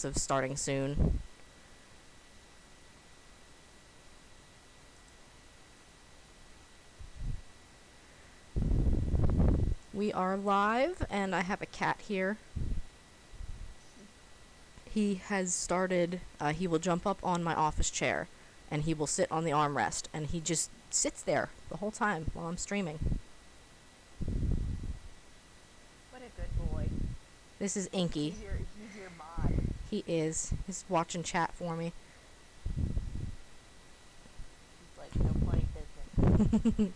of starting soon. We are live, and I have a cat here. He has started, he will jump up on my office chair, and he will sit on the armrest, and he just sits there the whole time while I'm streaming. What a good boy. This is Inky. He's your mod. He is. He's watching chat for me. He's like, no funny business.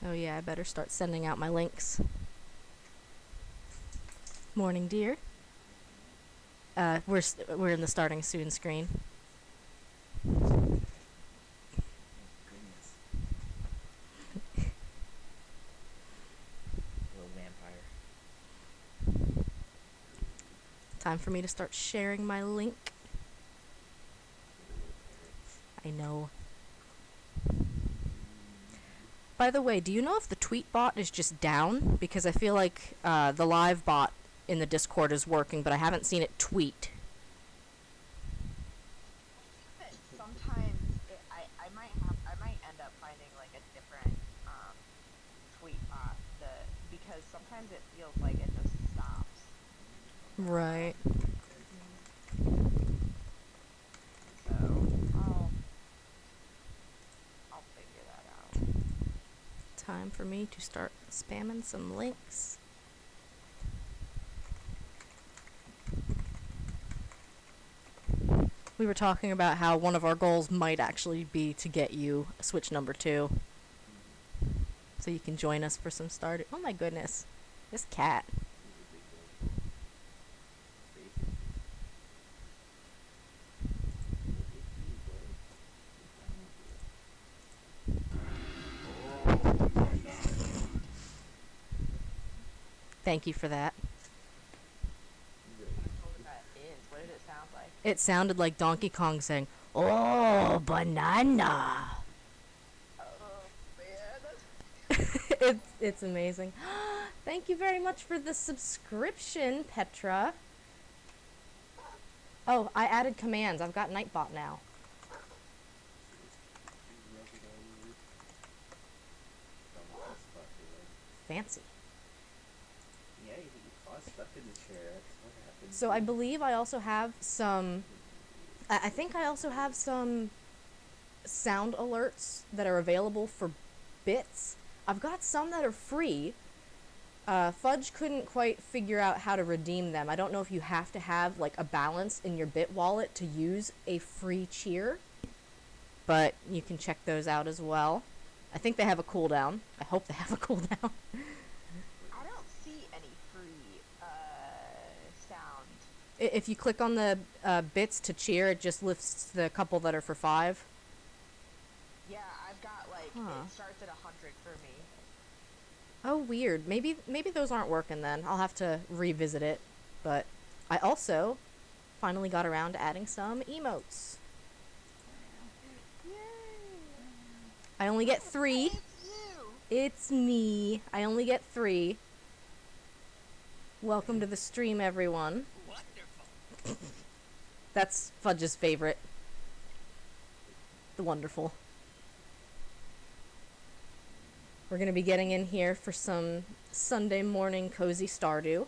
Oh yeah, I better start sending out my links. Morning, dear. We're in the starting soon screen. Goodness. Little vampire. Time for me to start sharing my link. I know. By the way, do you know if the tweet bot is just down? Because I feel like the live bot in the Discord is working, but I haven't seen it tweet. Sometimes I might end up finding like a different tweet bot because sometimes it feels like it just stops. Right. So I'll figure that out. Time for me to start spamming some links. We were talking about how one of our goals might actually be to get you a Switch number 2. So you can join us for some Stardew. Oh my goodness. This cat. Thank you for that. What did it sound like? It sounded like Donkey Kong saying, "Oh, banana." Oh man. It's amazing. Thank you very much for the subscription, Petra. Oh, I added commands. I've got Nightbot now. Fancy. Yeah, you caught stuck in the chair. That's what happened. So I believe I also have some... I think I also have some sound alerts that are available for bits. I've got some that are free. Fudge couldn't quite figure out how to redeem them. I don't know if you have to have like a balance in your bit wallet to use a free cheer, but you can check those out as well. I think they have a cooldown. I hope they have a cooldown. I don't see any free sound. If you click on the bits to cheer, it just lists the couple that are for 5. Yeah, I've got like it starts at 100 for me. Oh, weird. Maybe those aren't working then. I'll have to revisit it. But I also finally got around to adding some emotes. Yay! I only get 3. It's you. It's me. I only get 3. Welcome to the stream, everyone. Wonderful. That's Fudge's favorite. The wonderful. We're going to be getting in here for some Sunday morning cozy Stardew.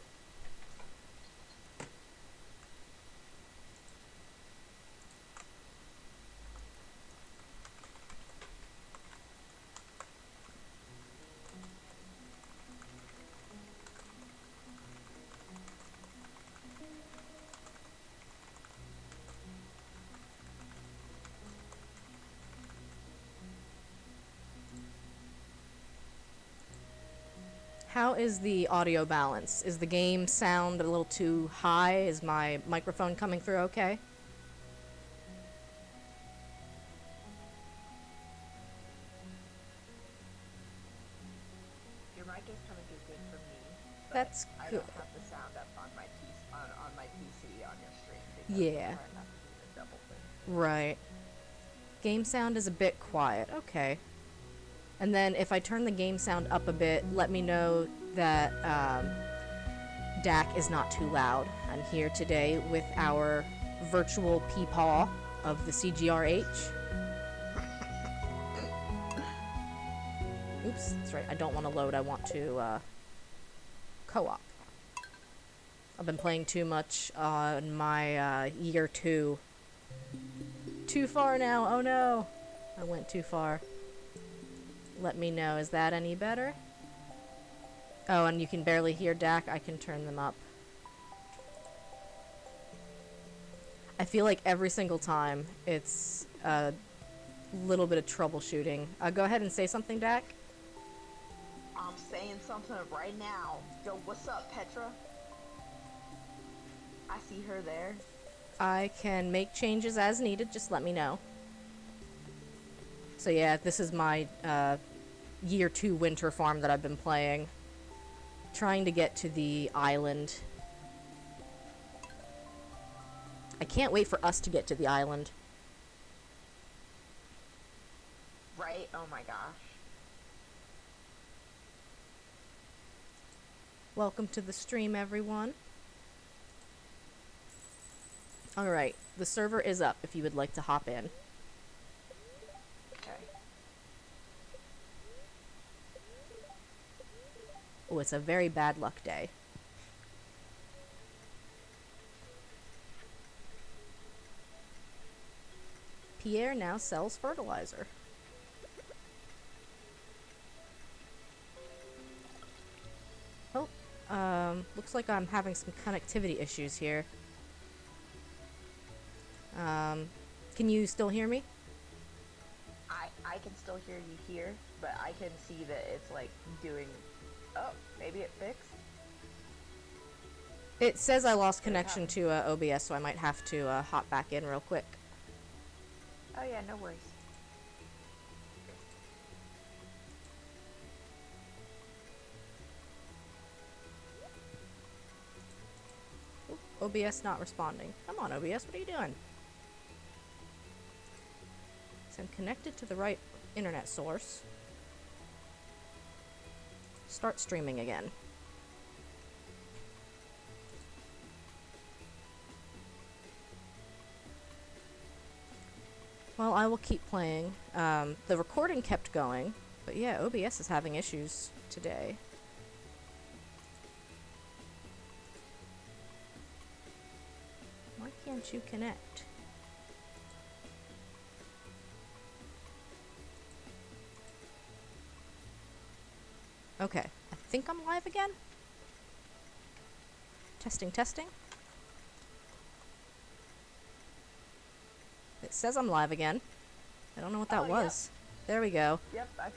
How is the audio balance? Is the game sound a little too high? Is my microphone coming through okay? Your mic is coming through good for me. That's I good. don't have the sound up on my PC on your stream because Yeah. I'm trying not to do the double thing. Right. Game sound is a bit quiet. Okay. And then if I turn the game sound up a bit, let me know that DAC is not too loud. I'm here today with our virtual peepaw of the CGRH. Oops, that's right. I don't want to load. I want to co-op. I've been playing too much on my year 2. Too far now. Oh no. I went too far. Let me know. Is that any better? Oh, and you can barely hear Dak. I can turn them up. I feel like every single time it's a little bit of troubleshooting. Go ahead and say something, Dak. I'm saying something right now. Yo, what's up, Petra? I see her there. I can make changes as needed. Just let me know. So yeah, this is my year 2 winter farm that I've been playing. Trying to get to the island. I can't wait for us to get to the island. Right? Oh my gosh. Welcome to the stream, everyone. Alright, the server is up if you would like to hop in. Okay. Oh, it's a very bad luck day. Pierre now sells fertilizer. Oh, looks like I'm having some connectivity issues here. Can you still hear me? I can still hear you here, but I can see that it's like doing... Oh, maybe it fixed? It says I lost connection to OBS, so I might have to hop back in real quick. Oh yeah, no worries. Ooh, OBS not responding. Come on, OBS, what are you doing? So I'm connected to the right internet source. Start streaming again. Well, I will keep playing. The recording kept going, but yeah, OBS is having issues today. Why can't you connect? Okay, I think I'm live again. Testing, testing. It says I'm live again. I don't know what that was. Yep. There we go. Yep, I've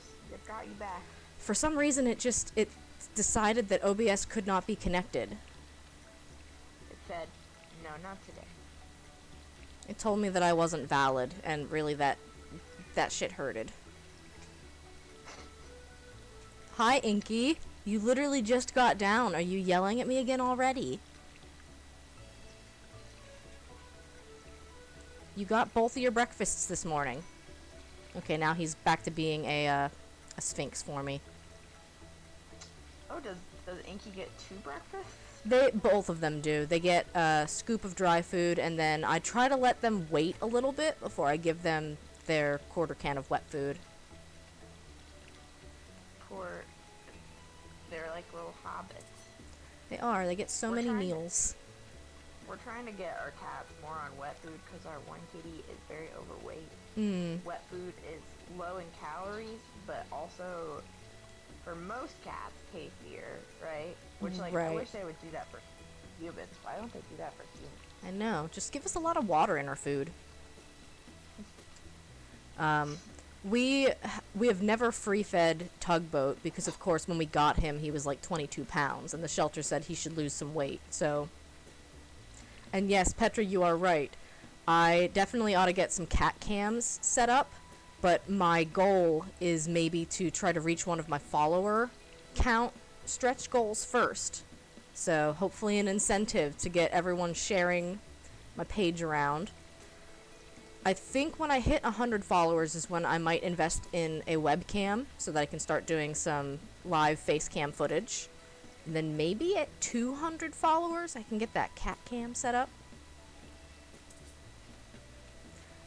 got you back. For some reason, it decided that OBS could not be connected. It said, no, not today. It told me that I wasn't valid, and really that shit hurted. Hi, Inky. You literally just got down. Are you yelling at me again already? You got both of your breakfasts this morning. Okay, now he's back to being a sphinx for me. Oh, does Inky get 2 breakfasts? Both of them do. They get a scoop of dry food, and then I try to let them wait a little bit before I give them their quarter can of wet food. They're like little hobbits. They are. They get so many meals. We're trying to get our cats more on wet food because our one kitty is very overweight. Wet food is low in calories, but also, for most cats, tastier, right? Which, like, right. I wish they would do that for humans. Why don't they do that for humans? I know. Just give us a lot of water in our food. We have never free-fed Tugboat because, of course, when we got him, he was like 22 pounds, and the shelter said he should lose some weight, so... And yes, Petra, you are right. I definitely ought to get some cat cams set up, but my goal is maybe to try to reach one of my follower count stretch goals first. So, hopefully an incentive to get everyone sharing my page around. I think when I hit 100 followers is when I might invest in a webcam so that I can start doing some live face cam footage. And then maybe at 200 followers, I can get that cat cam set up.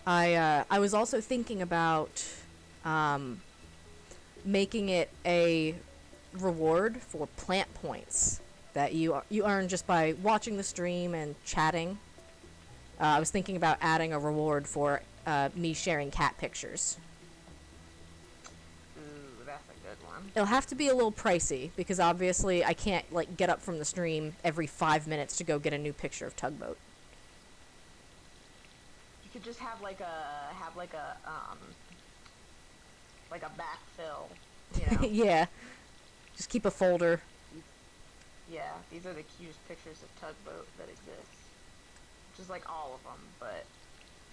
I was also thinking about making it a reward for plant points that you earn just by watching the stream and chatting. I was thinking about adding a reward for me sharing cat pictures. Ooh, that's a good one. It'll have to be a little pricey because obviously I can't like get up from the stream every 5 minutes to go get a new picture of Tugboat. You could just have like a backfill, you know. Yeah, just keep a folder. Yeah, these are the cutest pictures of Tugboat that exist. Just like all of them, but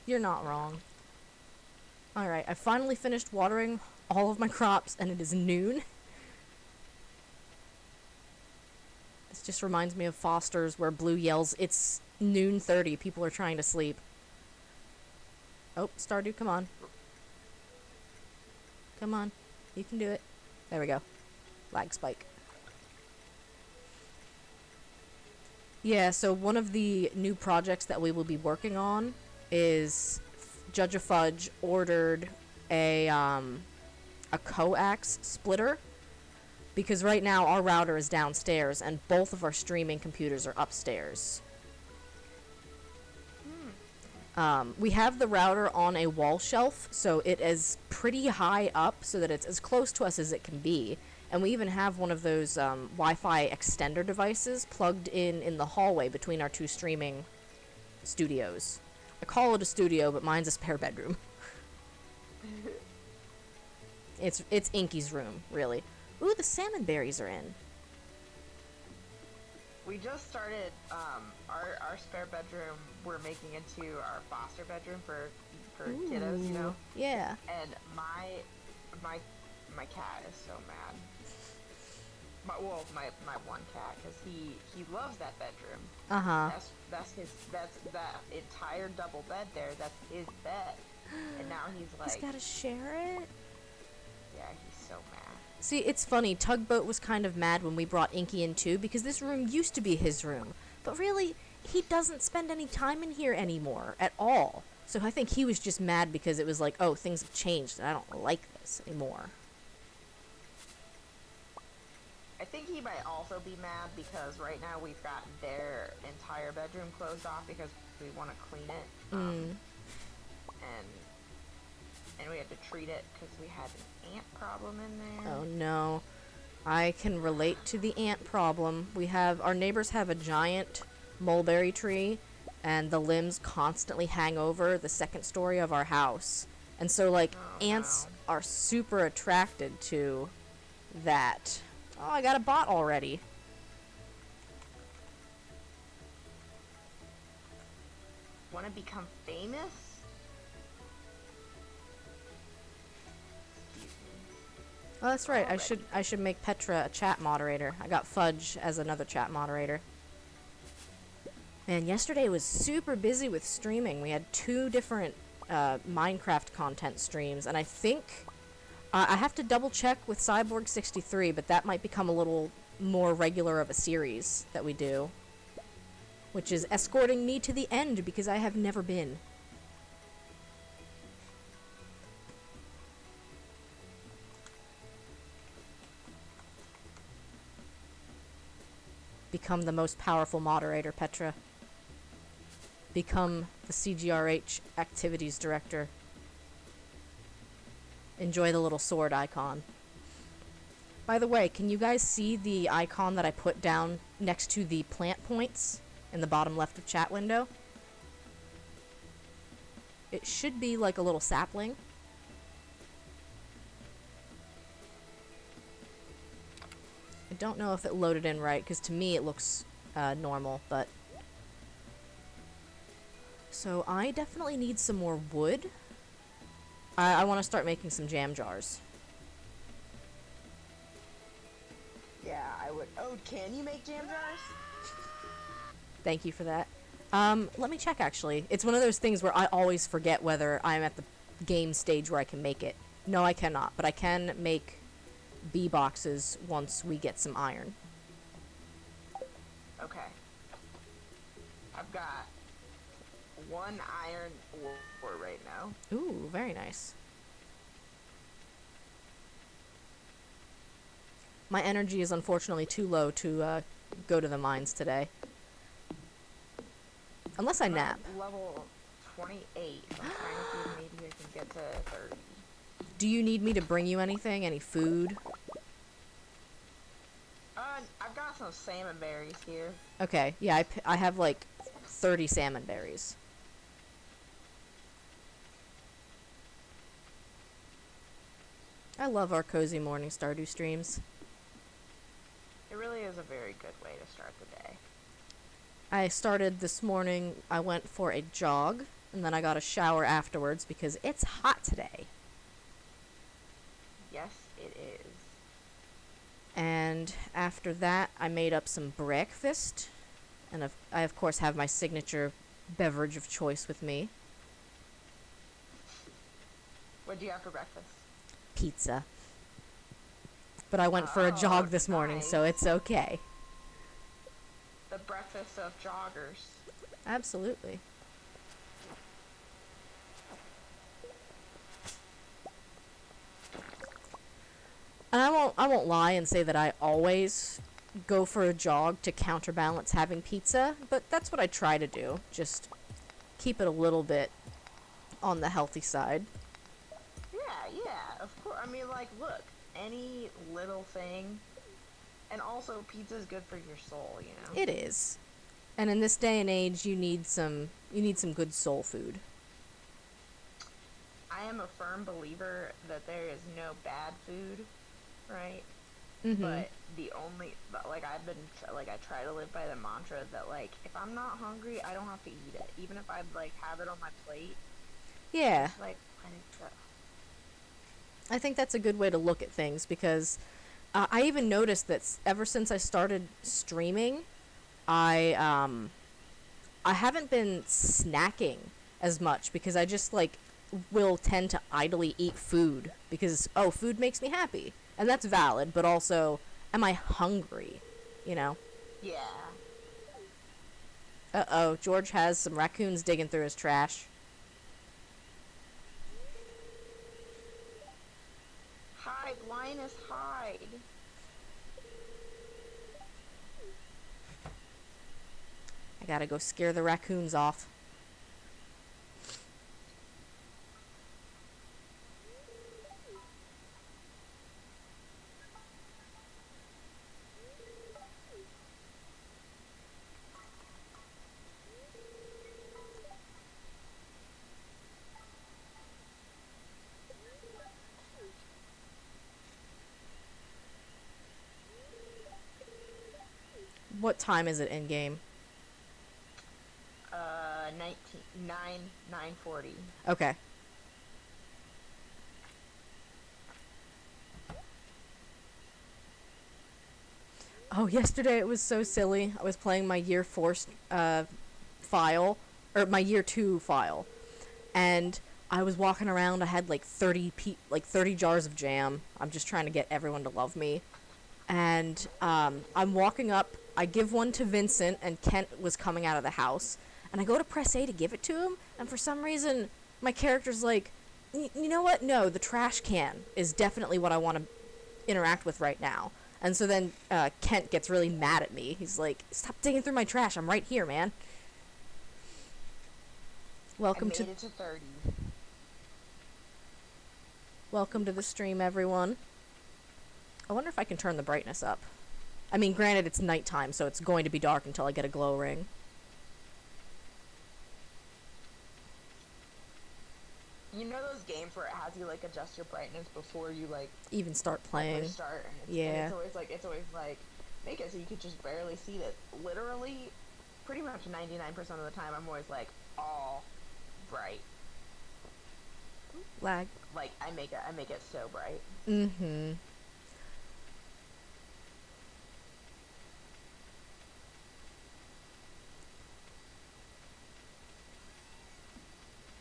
You're not wrong. Alright, I finally finished watering all of my crops and it is noon. This just reminds me of Foster's where Blue yells, "It's noon 30, people are trying to sleep." Oh, Stardew, come on. Come on. You can do it. There we go. Lag spike. Yeah, so one of the new projects that we will be working on is Judge of Fudge ordered a coax splitter because right now our router is downstairs and both of our streaming computers are upstairs. We have the router on a wall shelf, so it is pretty high up so that it's as close to us as it can be. And we even have one of those Wi-Fi extender devices plugged in the hallway between our two streaming studios. I call it a studio, but mine's a spare bedroom. It's Inky's room, really. Ooh, the salmon berries are in. we just started our spare bedroom. We're making into our foster bedroom for kiddos, you know. Yeah. And my cat is so mad. My one cat, because he loves that bedroom. Uh-huh. That's that entire double bed there. That's his bed. And now he's like, He's gotta share it? yeah, he's so mad. See, it's funny, Tugboat was kind of mad when we brought Inky in too, because this room used to be his room. But really, he doesn't spend any time in here anymore, at all. So I think he was just mad because it was like, oh, things have changed and I don't like this anymore. I think he might also be mad because right now we've got their entire bedroom closed off because we want to clean it. And we had to treat it because we had an ant problem in there. Oh no. I can relate to the ant problem. Our neighbors have a giant mulberry tree, and the limbs constantly hang over the second story of our house. And so, like, ants are super attracted to that. Oh, I got a bot already. Want to become famous? Oh, that's right. I should make Petra a chat moderator. I got Fudge as another chat moderator. Man, yesterday was super busy with streaming. We had 2 different Minecraft content streams, and I think I have to double check with Cyborg63, but that might become a little more regular of a series that we do, which is escorting me to the end because I have never been. Become the most powerful moderator, Petra. Become the CGRH activities director. Enjoy the little sword icon. By the way, can you guys see the icon that I put down next to the plant points in the bottom left of chat window? It should be like a little sapling. I don't know if it loaded in right, because to me it looks normal, but... So I definitely need some more wood. I want to start making some jam jars. Yeah, I would. Oh, can you make jam jars? Thank you for that. Let me check, actually. It's one of those things where I always forget whether I'm at the game stage where I can make it. No, I cannot, but I can make bee boxes once we get some iron. I've got 1 iron ore right now. Ooh, very nice. My energy is unfortunately too low to go to the mines today. Unless I nap. I'm level 28, so I'm trying to see if maybe I can get to 30. Do you need me to bring you anything? Any food? I've got some salmon berries here. Okay, yeah, I have like 30 salmon berries. I love our cozy morning Stardew streams. It really is a very good way to start the day. I started this morning, I went for a jog, and then I got a shower afterwards because it's hot today. Yes, it is. And after that, I made up some breakfast, and I of course have my signature beverage of choice with me. What do you have for breakfast? Pizza. But I went for a jog this morning, nice. so it's okay. The breakfast of joggers. Absolutely. And I won't lie and say that I always go for a jog to counterbalance having pizza, but that's what I try to do. Just keep it a little bit on the healthy side. Yeah, of course. I mean, like, look, any little thing, and also pizza's good for your soul, you know? It is. And in this day and age, you need some good soul food. I am a firm believer that there is no bad food, right? Mm-hmm. But I try to live by the mantra that, like, if I'm not hungry, I don't have to eat it. Even if I'd, like, have it on my plate. Yeah. Just, like, let it go. I think that's a good way to look at things because I even noticed that ever since I started streaming, I haven't been snacking as much because I just like will tend to idly eat food because food makes me happy, and that's valid, but also am I hungry, you know? Yeah. George has some raccoons digging through his trash. Hide, Linus, hide. I gotta go scare the raccoons off. What time is it in game? 9:40. Okay. Oh, yesterday it was so silly. I was playing my year 4 file, or my year 2 file, and I was walking around. I had like 30 jars of jam. I'm just trying to get everyone to love me. And I'm walking up. I give one to Vincent, and Kent was coming out of the house. And I go to press A to give it to him, and for some reason, my character's like, you know what? No, the trash can is definitely what I want to interact with right now. And so then Kent gets really mad at me. He's like, stop digging through my trash. I'm right here, man. Welcome I made it to 30. Welcome to the stream, everyone. I wonder if I can turn the brightness up. I mean, granted, it's nighttime, so it's going to be dark until I get a glow ring. You know those games where it has you like adjust your brightness before you like Even start playing. start, and Yeah. it's always like make it so you could just barely see it. Literally, pretty much 99% of the time, I'm always like all bright. Lag. Like I make it so bright. Mm-hmm.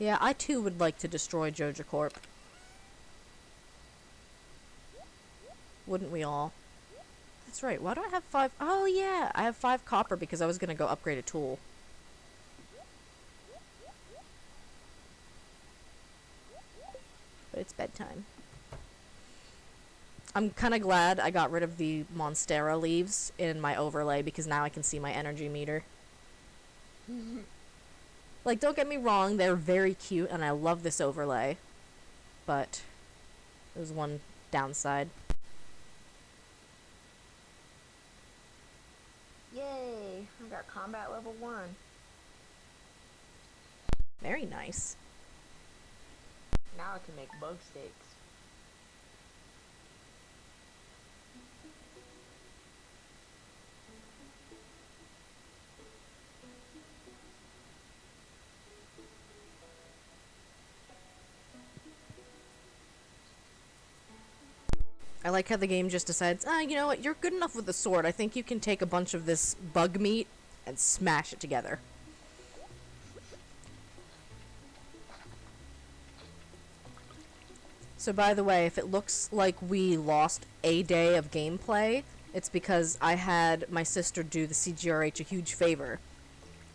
Yeah, I too would like to destroy Joja Corp. Wouldn't we all? That's right. Why do I have 5? Oh, yeah. I have 5 copper because I was going to go upgrade a tool. bedtime. I'm kind of glad I got rid of the Monstera leaves in my overlay because now I can see my energy meter. Like, don't get me wrong, they're very cute and I love this overlay, but there's one downside. Yay! I got combat level 1. Very nice. Now I can make bug steaks. I like how the game just decides, you know what, you're good enough with the sword. I think you can take a bunch of this bug meat and smash it together. So by the way, if it looks like we lost a day of gameplay, it's because I had my sister do the CGRH a huge favor.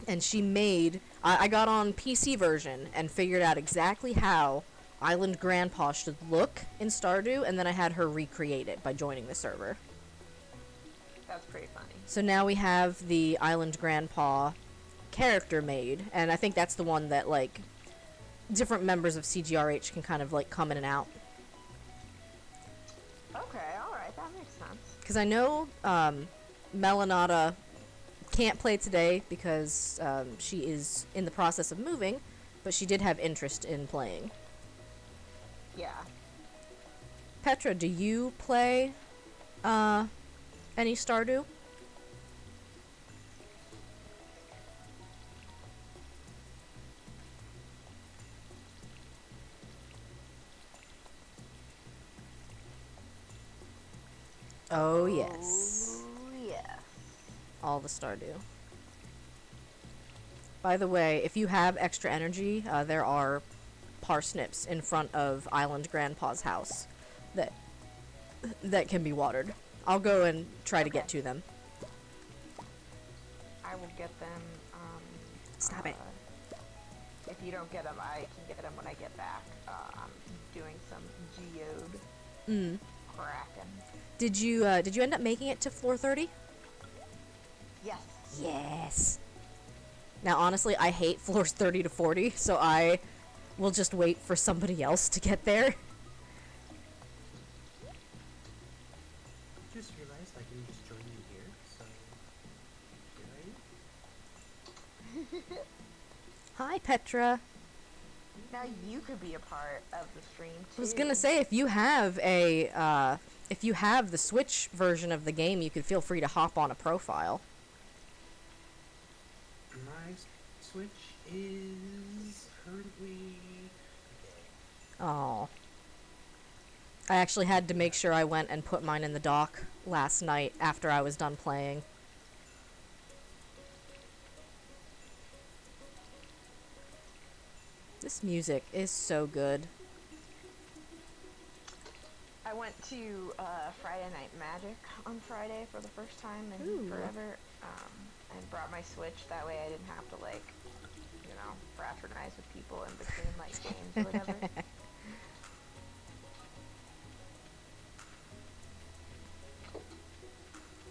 And she made... I got on PC version and figured out exactly how Island Grandpa should look in Stardew, and then I had her recreate it by joining the server. That's pretty funny. So now we have the Island Grandpa character made, and I think that's the one that, like, different members of CGRH can kind of, like, come in and out. Okay, alright, that makes sense. Because I know Melanata can't play today because she is in the process of moving, but she did have interest in playing. Yeah. Petra, do you play any Stardew? Oh, yes. Oh, yeah. All the Stardew. By the way, if you have extra energy, there are parsnips in front of Island Grandpa's house that can be watered. I'll go and try to get to them. I will get them, Stop it. If you don't get them, I can get them when I get back. I'm doing some geode cracking. Did you end up making it to floor 30? Yes. Yes. Now, honestly, I hate floors 30 to 40, so I will just wait for somebody else to get there. Just realized I can just join you here, so here I am. Hi, Petra. Now you could be a part of the stream too. I was gonna say, if you have if you have the Switch version of the game, you could feel free to hop on a profile. My Switch is currently... Oh. I actually had to make sure I went and put mine in the dock last night after I was done playing. This music is so good. I went to Friday Night Magic on Friday for the first time in Ooh. forever, and brought my Switch. That way I didn't have to, like, you know, fraternize with people in between, like, games or whatever.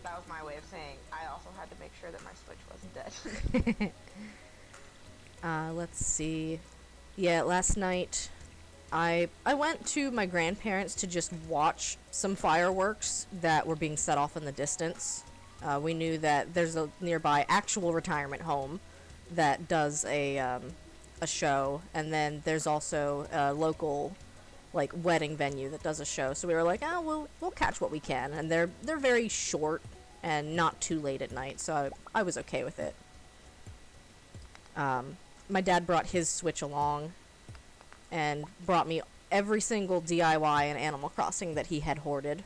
That was my way of saying I also had to make sure that my Switch wasn't dead. Let's see. Yeah, last night I went to my grandparents to just watch some fireworks that were being set off in the distance. We knew that there's a nearby actual retirement home that does a show, and then there's also a local, like, wedding venue that does a show. So we were like, oh, we'll catch what we can, and they're very short and not too late at night, so I was okay with it. My dad brought his Switch along and brought me every single DIY in Animal Crossing that he had hoarded.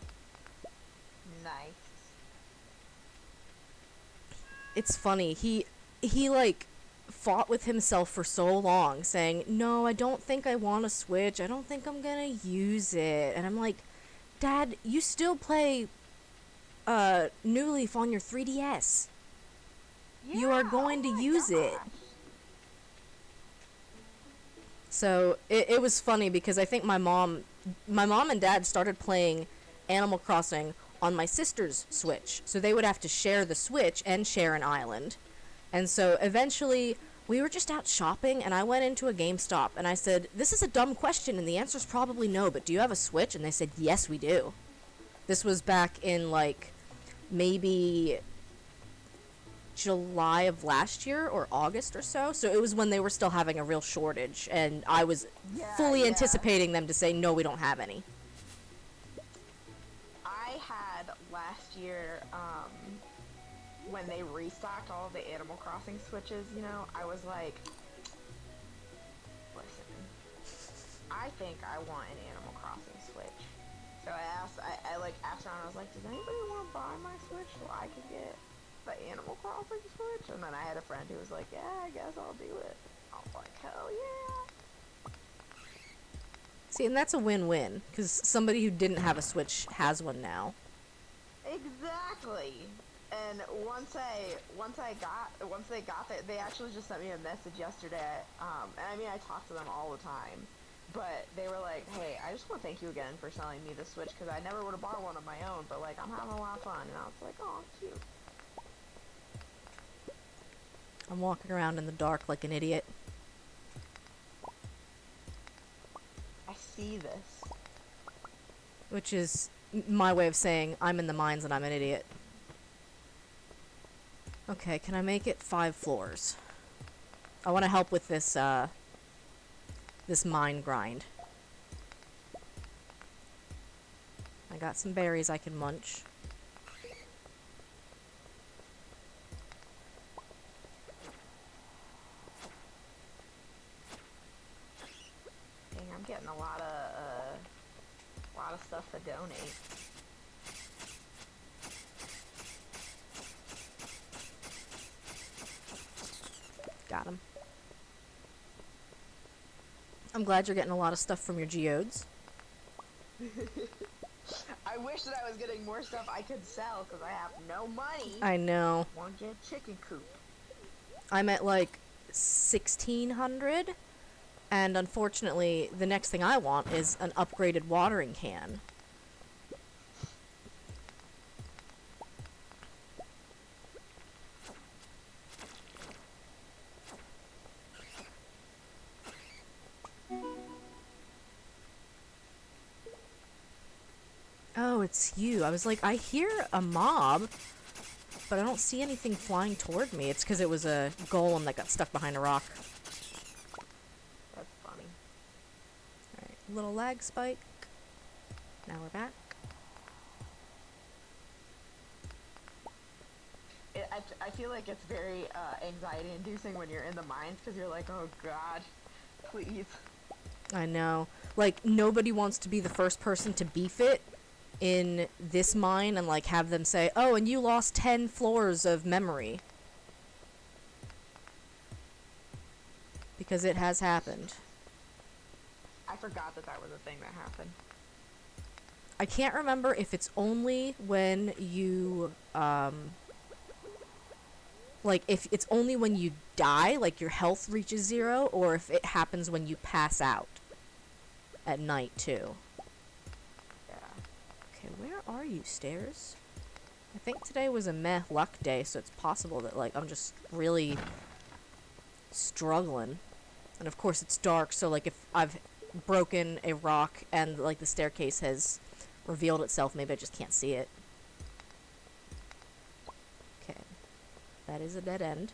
Nice. It's funny, he like fought with himself for so long saying, no, I don't think I want a Switch, I don't think I'm gonna use it. And I'm like, Dad, you still play New Leaf on your 3DS. Yeah, You are going to oh my use it. gosh. So it was funny because I think my mom my mom and dad started playing Animal Crossing on my sister's Switch. So they would have to share the Switch and share an island. And so eventually we were just out shopping and I went into a GameStop and I said, "This is a dumb question and the answer's probably no, but do you have a Switch?" And they said, "Yes, we do." This was back in like maybe July of last year or August or so. So it was when they were still having a real shortage and I was fully anticipating them to say, "No, we don't have any." I had last year, when they restocked all the Animal Crossing Switches, you know, I was like, listen, I think I want an Animal Crossing Switch. So I asked around, I was like, does anybody want to buy my Switch so I can get the Animal Crossing Switch? And then I had a friend who was like, yeah, I guess I'll do it. I was like, hell yeah. See, and that's a win-win, because somebody who didn't have a Switch has one now. Exactly. And once they got that, they actually just sent me a message yesterday. And I mean, I talk to them all the time, but they were like, "Hey, I just want to thank you again for selling me the Switch because I never would have bought one of my own, but like I'm having a lot of fun." And I was like, "Oh, cute." I'm walking around in the dark like an idiot. I see this. Which is my way of saying I'm in the mines and I'm an idiot. Okay, can I make it 5 floors? I want to help with this, this mine grind. I got some berries I can munch. Dang, I'm getting a lot of stuff to donate. Got him. I'm glad you're getting a lot of stuff from your geodes. I wish that I was getting more stuff I could sell because I have no money. I know. Want to get a chicken coop. I'm at like 1,600, and unfortunately, the next thing I want is an upgraded watering can. Oh, it's you. I was like, I hear a mob, but I don't see anything flying toward me. It's because it was a golem that got stuck behind a rock. That's funny. Alright, little lag spike. Now we're back. I feel like it's very anxiety-inducing when you're in the mines because you're like, oh god, please. I know. Like, nobody wants to be the first person to beef it in this mine and, like, have them say, "Oh, and you lost 10 floors of memory." Because it has happened. I forgot that that was a thing that happened. I can't remember if it's only when you, like, if it's only when you die, like your health reaches 0, or if it happens when you pass out at night, too. Yeah. Okay, where are you, stairs? I think today was a meh luck day, so it's possible that, like, I'm just really struggling. And of course it's dark, so, like, if I've broken a rock and, like, the staircase has revealed itself, maybe I just can't see it. Okay. That is a dead end.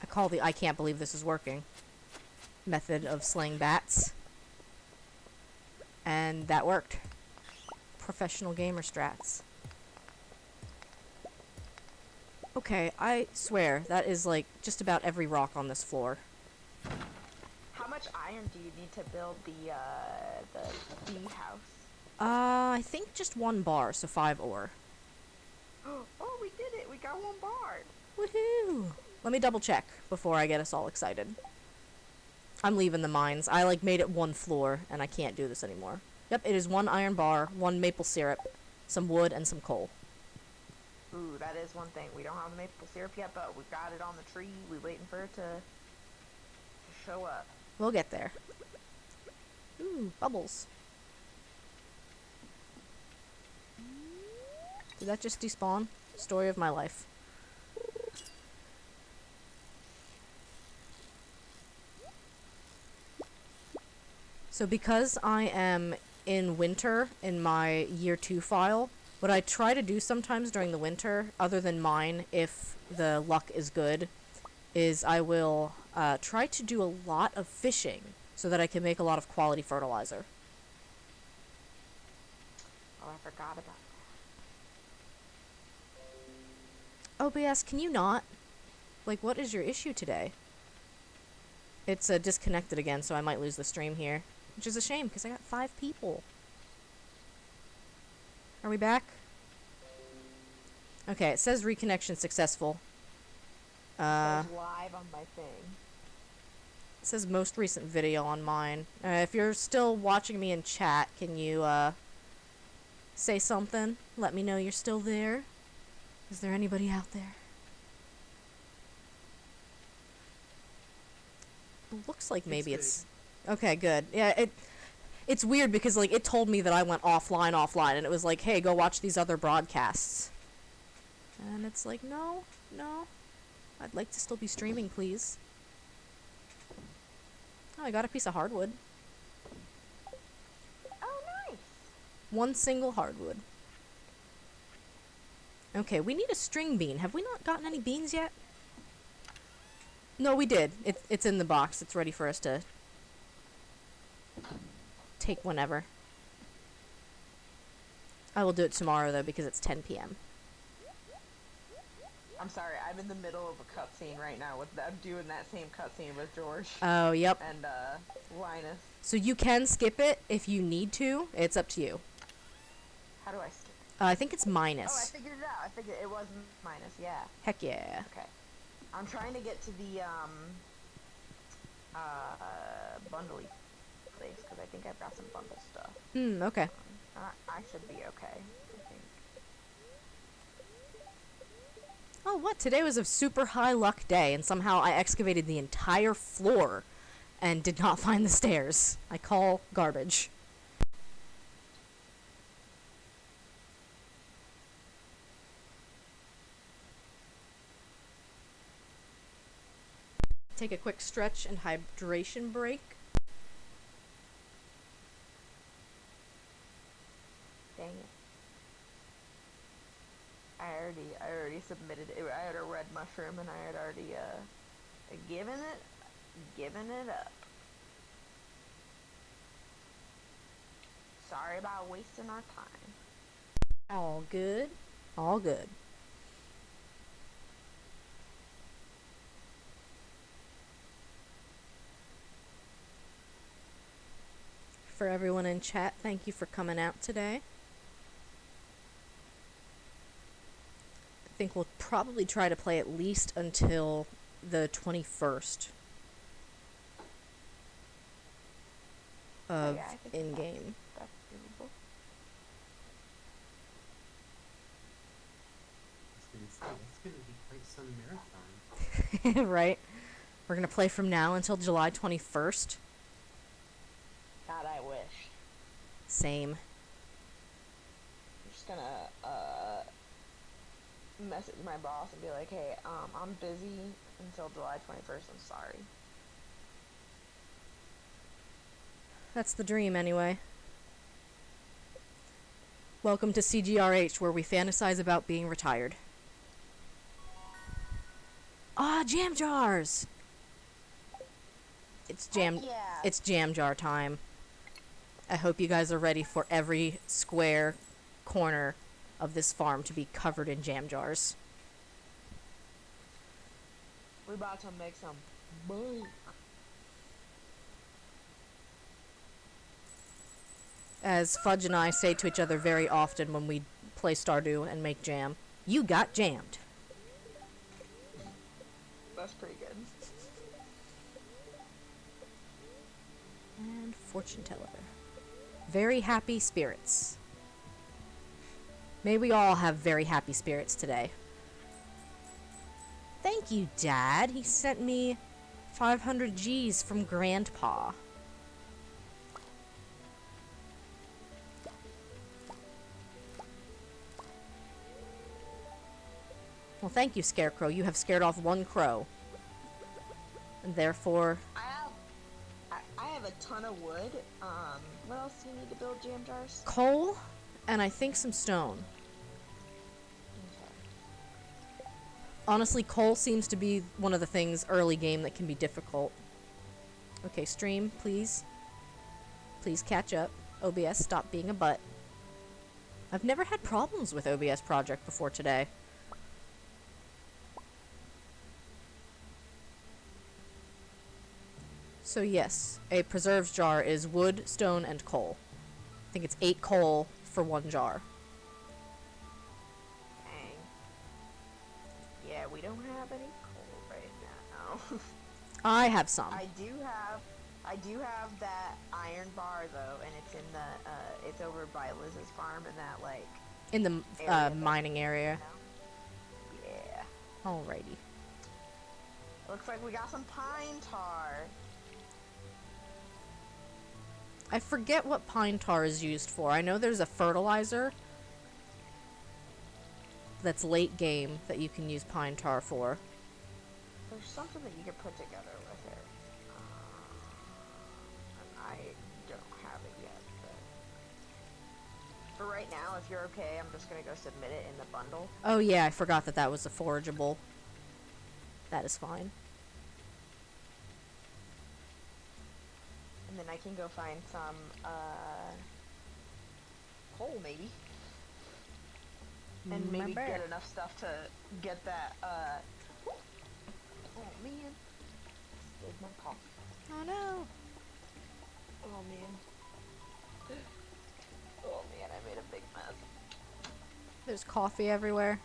I call the "I can't believe this is working" method of slaying bats. And that worked. Professional gamer strats. Okay, I swear, that is like just about every rock on this floor. How much iron do you need to build the bee house? I think just 1 bar, so 5 ore. Oh, we did it! We got 1 bar! Woohoo! Let me double check before I get us all excited. I'm leaving the mines. I like made it 1 floor, and I can't do this anymore. Yep, it is 1 iron bar, 1 maple syrup, some wood, and some coal. Ooh, that is one thing. We don't have the maple syrup yet, but we got it on the tree. We waiting for it to show up. We'll get there. Ooh, bubbles. Did that just despawn? Story of my life. So because I am in winter in my year 2 file, what I try to do sometimes during the winter, other than mine, if the luck is good, is I will try to do a lot of fishing so that I can make a lot of quality fertilizer. Oh, I forgot about that. OBS, can you not? Like, what is your issue today? It's disconnected again, so I might lose the stream here. Which is a shame, because I got 5 people. Are we back? Okay, it says reconnection successful. It says live on my thing. It says most recent video on mine. If you're still watching me in chat, can you, say something? Let me know you're still there. Is there anybody out there? Looks like maybe it's... Okay, good. Yeah, it's weird because, like, it told me that I went offline, and it was like, hey, go watch these other broadcasts. And it's like, no. I'd like to still be streaming, please. Oh, I got a piece of hardwood. Oh, nice! 1 single hardwood. Okay, we need a string bean. Have we not gotten any beans yet? No, we did. It's in the box. It's ready for us to take whenever. I will do it tomorrow, though, because it's 10 p.m. I'm sorry, I'm in the middle of a cutscene right now. I'm doing that same cutscene with George. Oh, yep. And, Linus. So you can skip it if you need to. It's up to you. How do I skip it? I think it's minus. Oh, I figured it out. I figured it was minus, yeah. Heck yeah. Okay. I'm trying to get to the, bundly place, because I think I've got some bundle stuff. Okay. I should be okay, I think. Oh, what? Today was a super high luck day, and somehow I excavated the entire floor and did not find the stairs. I call garbage. Take a quick stretch and hydration break. Dang it. I already submitted it. I had a red mushroom and I had already, given it up. Sorry about wasting our time. All good. All good. For everyone in chat, thank you for coming out today. I think we'll probably try to play at least until the 21st of Yeah, I think in-game. That's doable. I was gonna say, it's gonna be quite some marathon. Right? We're gonna play from now until July 21st. God, I wish. Same. I'm just gonna, message my boss and be like, hey, I'm busy until July 21st, I'm sorry. That's the dream, anyway. Welcome to CGRH, where we fantasize about being retired. Ah, jam jars! It's jam jar time. I hope you guys are ready for every square corner of this farm to be covered in jam jars. We about to make some money. As Fudge and I say to each other very often when we play Stardew and make jam, you got jammed. That's pretty good. And fortune teller. Very happy spirits. May we all have very happy spirits today. Thank you, Dad. He sent me 500 G's from Grandpa. Well, thank you, Scarecrow. You have scared off one crow. And therefore... I have a ton of wood. What else do you need to build jam jars? coal, and I think some stone. Okay. Honestly, coal seems to be one of the things early game that can be difficult. Okay, stream, please. Please catch up. OBS, stop being a butt. I've never had problems with OBS Project before today. So yes, a preserves jar is wood, stone, and coal. I think it's 8 coal for 1 jar. Dang. Yeah, we don't have any coal right now. I have some. I do have that iron bar though, and it's in the it's over by Liz's farm in that like In the area mining area. Yeah. Alrighty. Looks like we got some pine tar. I forget what pine tar is used for. I know there's a fertilizer that's late game that you can use pine tar for. There's something that you can put together with it. And I don't have it yet, but for right now, if you're okay, I'm just gonna go submit it in the bundle. Oh yeah, I forgot that that was a forageable. That is fine. And then I can go find some, coal maybe. And maybe get enough stuff to get that, oh man. Spilled my coffee. Oh no. Oh man. Oh man, I made a big mess. There's coffee everywhere.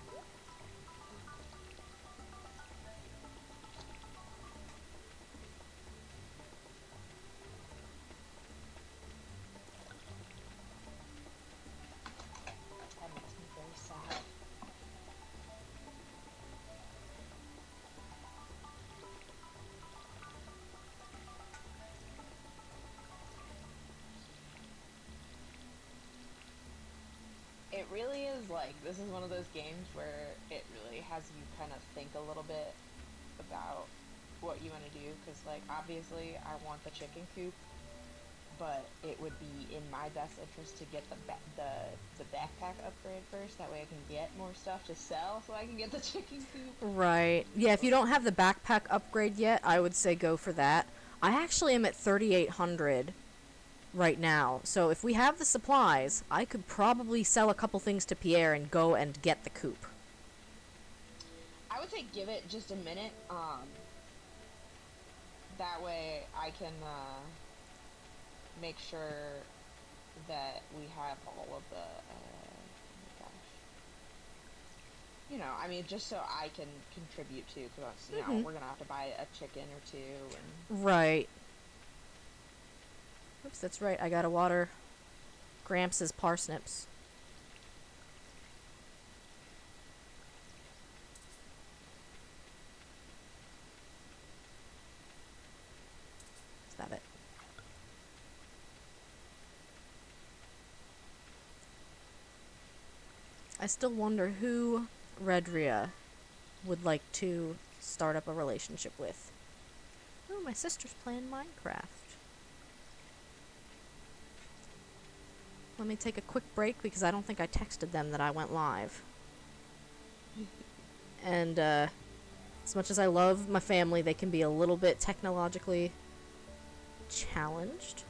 That makes me very sad. It really is like, this is one of those games where it really has you kind of think a little bit about what you want to do, because like obviously I want the chicken coop, but it would be in my best interest to get the backpack upgrade first, that way I can get more stuff to sell so I can get the chicken coop. Right. Yeah, if you don't have the backpack upgrade yet, I would say go for that. I actually am at 3,800 right now, so if we have the supplies, I could probably sell a couple things to Pierre and go and get the coop. I would say give it just a minute, that way I can, make sure that we have all of the, oh my gosh. You know, I mean, just so I can contribute too, because, you know, we're gonna have to buy a chicken or two, and... Right. Oops, that's right, I gotta water Gramps' parsnips. Is that it? I still wonder who Redria would like to start up a relationship with. Oh, my sister's playing Minecraft. Let me take a quick break because I don't think I texted them that I went live. And as much as I love my family, they can be a little bit technologically challenged.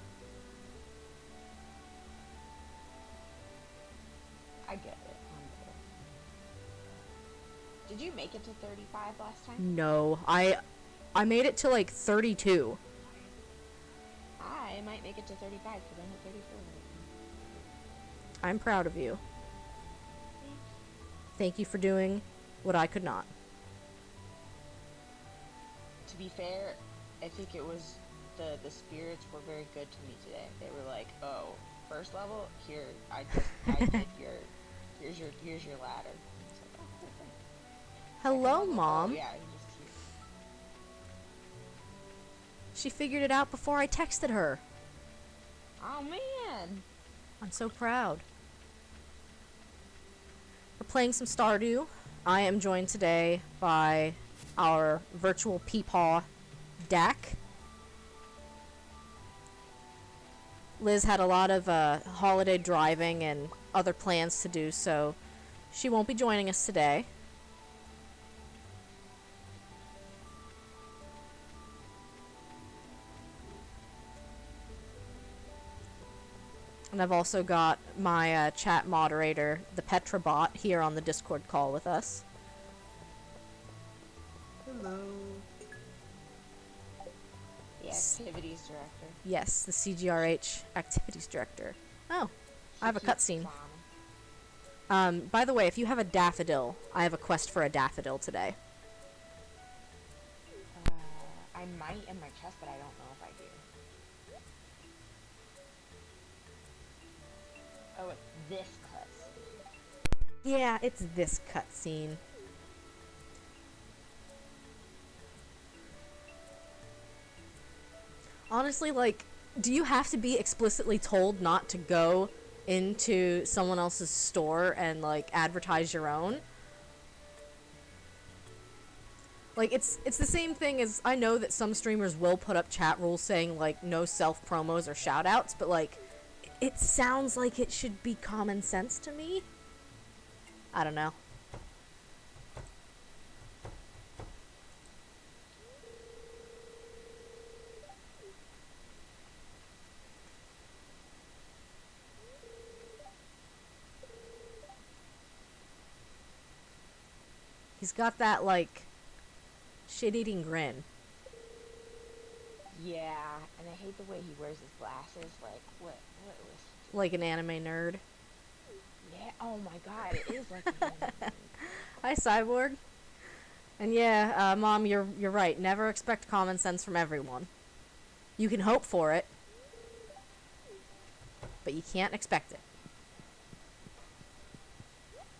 I get it. Did you make it to 35 last time? No, I made it to like 32. I might make it to 35 because I'm at 34 right I'm proud of you. Thank you for doing what I could not. To be fair, I think it was the spirits were very good to me today. They were like, "Oh, first level, here, I did here's your ladder." And it's like, "Oh, cool, thanks." Hello, Second level, Mom. Oh, yeah, you just here. She figured it out before I texted her. Oh man. I'm so proud. We're playing some Stardew. I am joined today by our virtual peepaw, Dak. Liz had a lot of holiday driving and other plans to do, so she won't be joining us today. And I've also got my chat moderator, the Petrabot, here on the Discord call with us. Hello. The activities director. Yes, the CGRH activities director. Oh, I have a cutscene. By the way, if you have a daffodil, I have a quest for a daffodil today. I might in my chest, but I don't know if I do. Oh, it's this cutscene. Yeah, it's this cutscene. Honestly, like, do you have to be explicitly told not to go into someone else's store and, like, advertise your own? Like, it's the same thing as, I know that some streamers will put up chat rules saying, like, no self-promos or shout-outs, but, like, it sounds like it should be common sense to me. I don't know. He's got that, like, shit-eating grin. Yeah, and I hate the way he wears his glasses. Like, what was... Like an anime nerd. Yeah, oh my god, it is like an anime. Hi, Cyborg. And yeah, Mom, you're right. Never expect common sense from everyone. You can hope for it, but you can't expect it.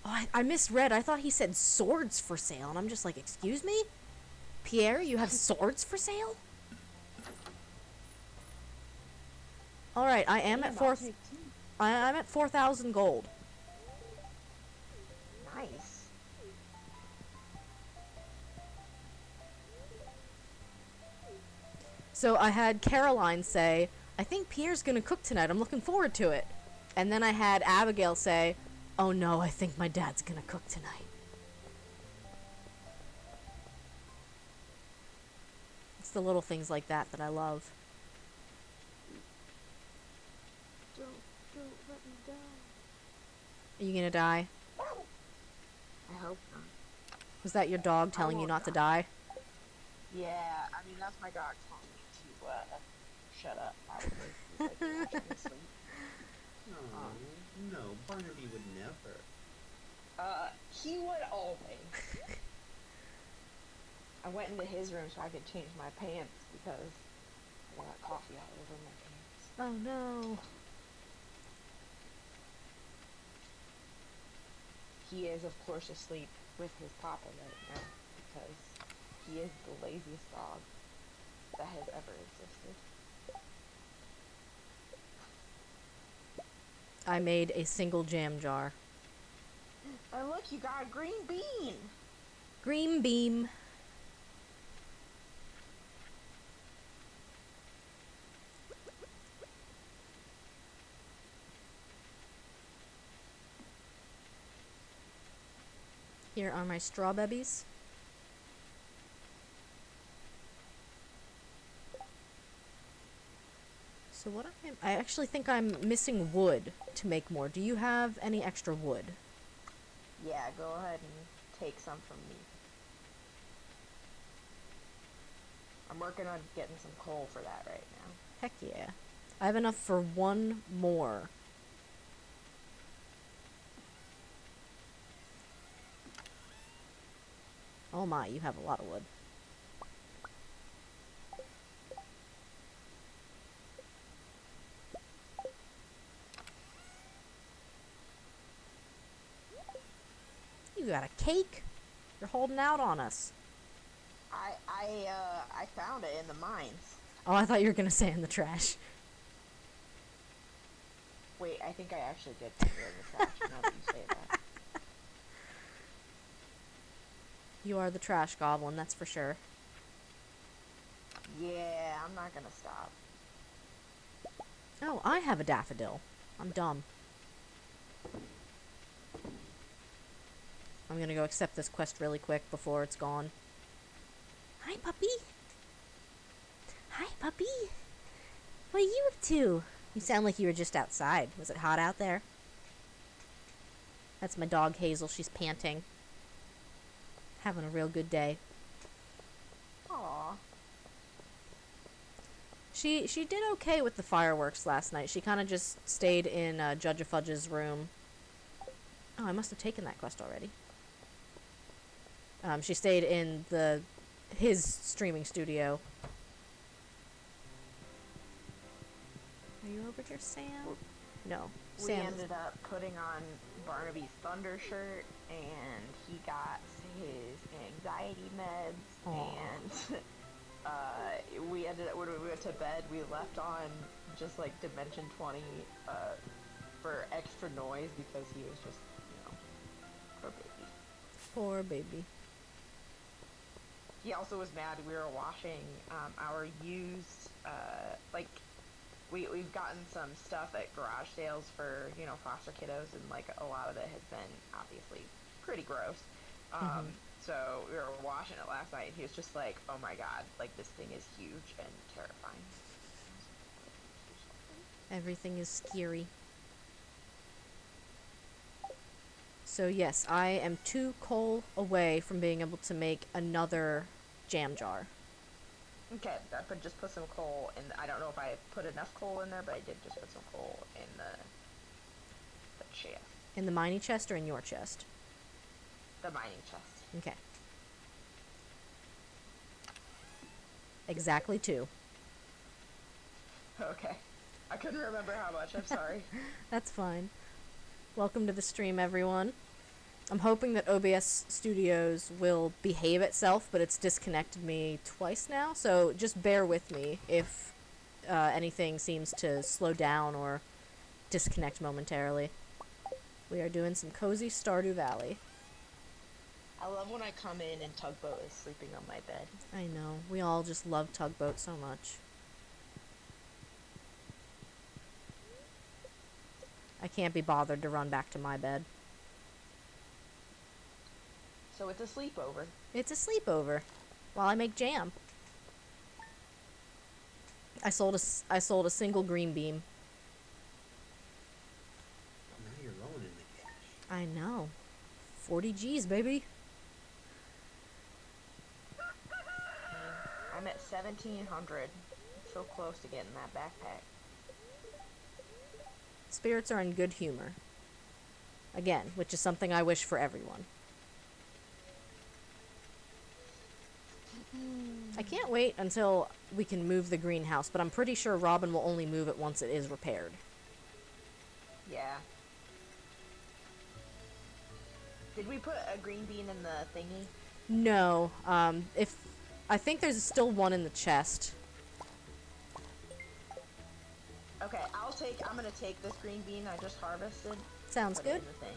Oh, I misread. I thought he said swords for sale, and I'm just like, excuse me? Pierre, you have swords for sale? Alright, I am at I'm at 4,000 gold. Nice. So I had Caroline say, I think Pierre's gonna cook tonight. I'm looking forward to it. And then I had Abigail say, oh no, I think my dad's gonna cook tonight. It's the little things like that that I love. Don't let me die. Are you gonna die? I hope not. Was that your dog telling you not to die? Yeah, I mean, that's my dog telling me to, shut up, probably. He's like, watching me sleep. No, Barnaby would never. He would always. I went into his room so I could change my pants because I got coffee all over my pants. Oh no. He is, of course, asleep with his papa right now because he is the laziest dog that has ever existed. I made a single jam jar. And look, you got a green bean! Green beam. Here are my strawberries. So what I actually think I'm missing wood to make more. Do you have any extra wood? Yeah, go ahead and take some from me. I'm working on getting some coal for that right now. Heck yeah. I have enough for one more. Oh my, you have a lot of wood. You got a cake? You're holding out on us. I found it in the mines. Oh, I thought you were gonna say in the trash. Wait, I think I actually did find it in the trash, now that you say that. You are the trash goblin, that's for sure. Yeah, I'm not gonna stop. Oh, I have a daffodil. I'm dumb. I'm gonna go accept this quest really quick before it's gone. Hi, puppy. Hi, puppy. What are you up to? You sound like you were just outside. Was it hot out there? That's my dog, Hazel. She's panting. Having a real good day. Aww. She did okay with the fireworks last night. She kind of just stayed in Judge of Fudge's room. Oh, I must have taken that quest already. She stayed in his streaming studio. Are you over here, Sam? No. We Sam. ended up putting on Barnaby's Thunder shirt, and he got his anxiety meds, Aw. and we ended up, when we went to bed, we left on just like Dimension 20 for extra noise because he was just, poor baby. Poor baby. He also was mad we were washing our used, we've gotten some stuff at garage sales for, foster kiddos, and like a lot of it has been obviously pretty gross. So we were washing it last night, and he was just like, oh my god, like this thing is huge and terrifying. Everything is scary. So yes, I am 2 coal away from being able to make another jam jar. Okay, just put some coal in. I don't know if I put enough coal in there, but I did just put some coal in the chest. In the mining chest or in your chest? The mining chest. Okay. Exactly 2. Okay. I couldn't remember how much, I'm sorry. That's fine. Welcome to the stream, everyone. I'm hoping that OBS Studios will behave itself, but it's disconnected me twice now, so just bear with me if anything seems to slow down or disconnect momentarily. We are doing some cozy Stardew Valley. I love when I come in and Tugboat is sleeping on my bed. I know. We all just love Tugboat so much. I can't be bothered to run back to my bed. So it's a sleepover. It's a sleepover while I make jam. I sold a single green bean. Now you're rolling in the cash. I know. 40 G's, baby. I'm at 1,700. So close to getting that backpack. Spirits are in good humor. Again, which is something I wish for everyone. I can't wait until we can move the greenhouse, but I'm pretty sure Robin will only move it once it is repaired. Yeah. Did we put a green bean in the thingy? No. I think there's still one in the chest. Okay, I'm gonna take this green bean I just harvested. Sounds put it good. in the thing.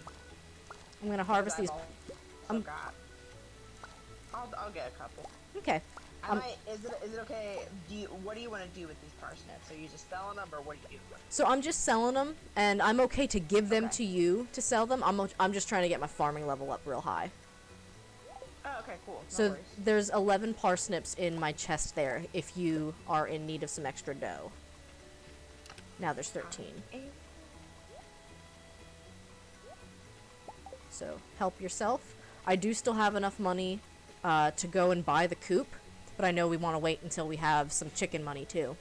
I'm gonna harvest these. I'll get a couple. Okay. Is it okay? What do you want to do with these parsnips? Are you just selling them, or what do you do? So I'm just selling them, and I'm okay to give them Okay. to you to sell them. I'm just trying to get my farming level up real high. Oh, okay, cool. No So worries. there's 11 parsnips in my chest there if you are in need of some extra dough. Now there's 13. So help yourself. I do still have enough money to go and buy the coop, but I know we want to wait until we have some chicken money too.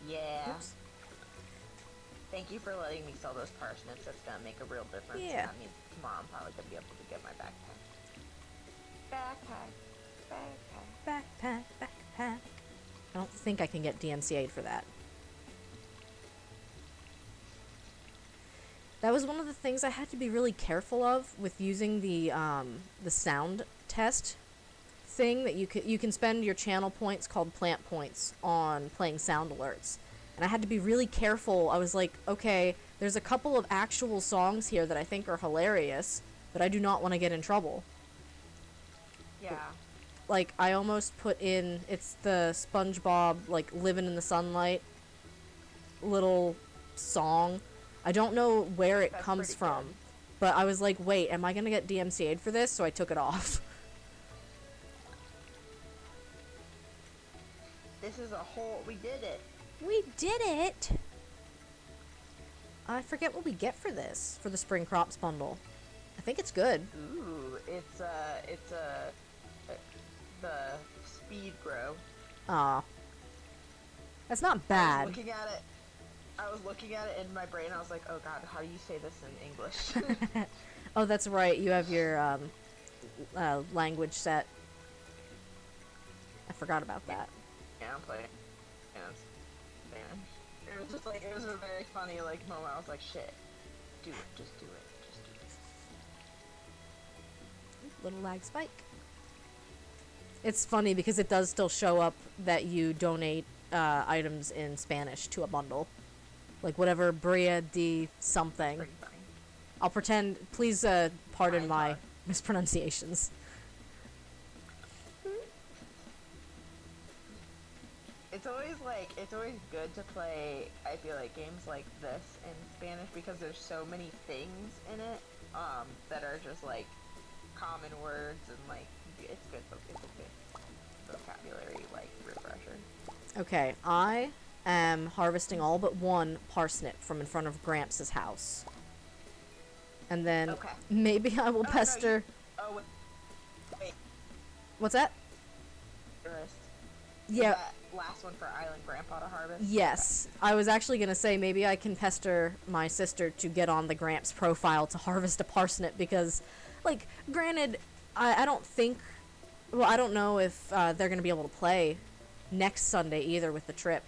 Yeah. Oops. Thank you for letting me sell those parsnips. That's gonna make a real difference. Yeah. That means tomorrow I'm probably gonna be able to get my backpack. Backpack. I don't think I can get DMCA'd for that. That was one of the things I had to be really careful of with using the sound test thing, that you can spend your channel points called plant points on playing sound alerts. And I had to be really careful. I was like, okay, there's a couple of actual songs here that I think are hilarious, but I do not want to get in trouble. Yeah. Like, I almost put in, it's the SpongeBob, like, Living in the Sunlight little song. I don't know where it That's comes pretty from, good. but I was like, wait, am I gonna get DMCA'd for this? So I took it off. This is a whole. We did it. We did it! I forget what we get for this, for the Spring Crops bundle. I think it's good. Ooh, it's the speed grow. Aw. That's not I was bad. looking at it in my brain. I was like, oh god, how do you say this in English? Oh, that's right. You have your language set. I forgot about that. Yeah, I'm playing. Yeah, it's Spanish. It was just like, it was a very funny like moment. I was like, shit, do it, just do it, just do it. Little lag spike. It's funny because it does still show up that you donate items in Spanish to a bundle. Like whatever Bria de something. Pretty funny. I'll pretend, please pardon my Fine. mispronunciations. It's always good to play, I feel like, games like this in Spanish because there's so many things in it that are just like common words, and like it's good. It's a good vocabulary like refresher. Okay, I am harvesting all but one parsnip from in front of Gramps' house. And then Okay. maybe I will Oh, no, pester... Oh, wait. What's that? Tourist. Yeah. That last one for Island Grandpa to harvest? Yes. I was actually going to say maybe I can pester my sister to get on the Gramps profile to harvest a parsnip because, like, granted, I don't think... Well, I don't know if they're going to be able to play next Sunday either with the trip.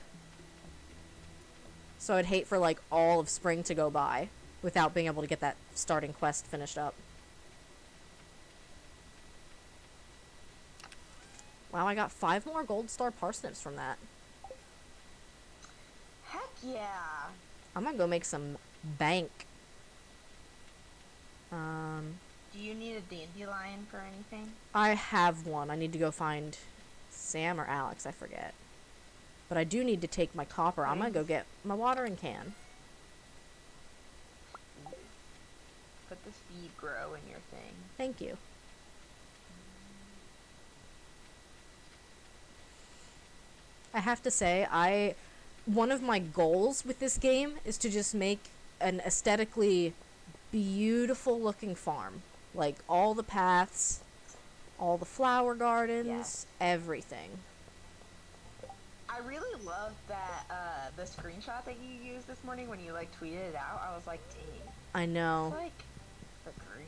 So I'd hate for, like, all of spring to go by without being able to get that starting quest finished up. Wow, I got 5 more gold star parsnips from that. Heck yeah! I'm gonna go make some bank. Do you need a dandelion for anything? I have one. I need to go find Sam or Alex, I forget. But I do need to take my copper. I'm gonna go get my watering can. Put the speed grow in your thing. Thank you. I have to say, one of my goals with this game is to just make an aesthetically beautiful looking farm. Like all the paths, all the flower gardens, everything. I really love that, the screenshot that you used this morning when you, like, tweeted it out. I was like, dang. I know. It's like the green.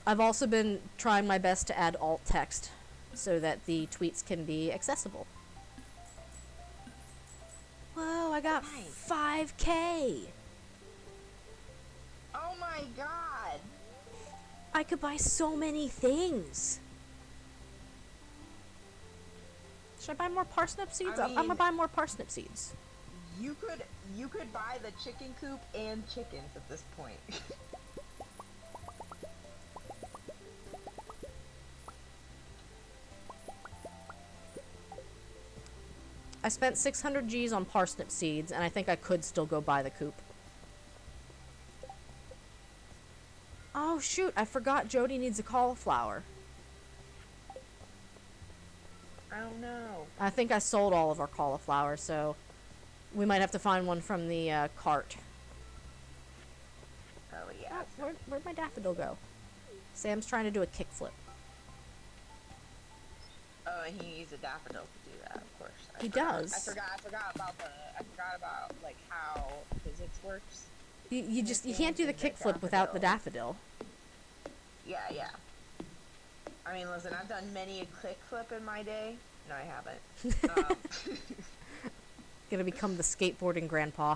I've also been trying my best to add alt text so that the tweets can be accessible. Whoa, I got Nice. 5K! Oh my god! I could buy so many things! Should I buy more parsnip seeds? I I'm gonna mean- buy more parsnip seeds. You could buy the chicken coop and chickens at this point. I spent 600 Gs on parsnip seeds, and I think I could still go buy the coop. Oh shoot, I forgot Jody needs a cauliflower. Oh no. I think I sold all of our cauliflower, so we might have to find one from the cart. Oh yeah. Where'd my daffodil go? Sam's trying to do a kickflip. Oh, and he needs a daffodil to do that, of course. He does. I forgot about like how physics works. You can't do the kickflip without the daffodil. Yeah. I mean, listen, I've done many a kickflip in my day. No, I haven't. Gonna become the skateboarding grandpa.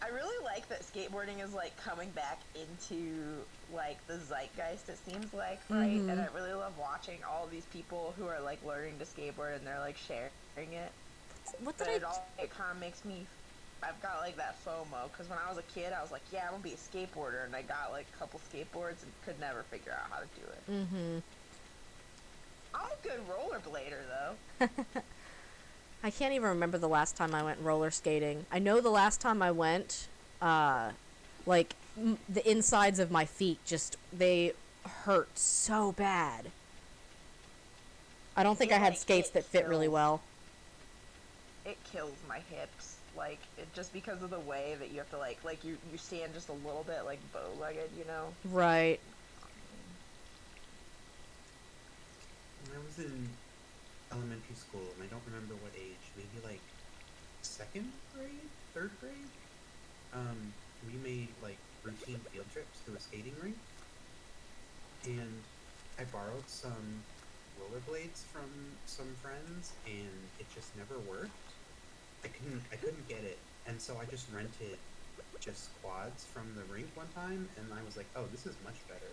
I really like that skateboarding is like coming back into like the zeitgeist, it seems like, right? Mm-hmm. And I really love watching all these people who are like learning to skateboard and they're like sharing it. What But did it kind of makes me, I've got like that FOMO, because when I was a kid I was like, yeah, I'm gonna be a skateboarder, and I got like a couple skateboards and could never figure out how to do it. Mm-hmm. I'm a good rollerblader though. I can't even remember the last time I went roller skating. I know the last time I went, the insides of my feet they hurt so bad. I don't think I had skates that fit really well. It kills my hips, like, just because of the way that you have to, like you stand just a little bit, like, bow-legged, you know? Right. When I was in elementary school, and I don't remember what age, maybe like 2nd grade, 3rd grade, we made like routine field trips to a skating rink, and I borrowed some rollerblades from some friends, and it just never worked. I couldn't get it, and so I just rented just quads from the rink one time, and I was like, oh, this is much better.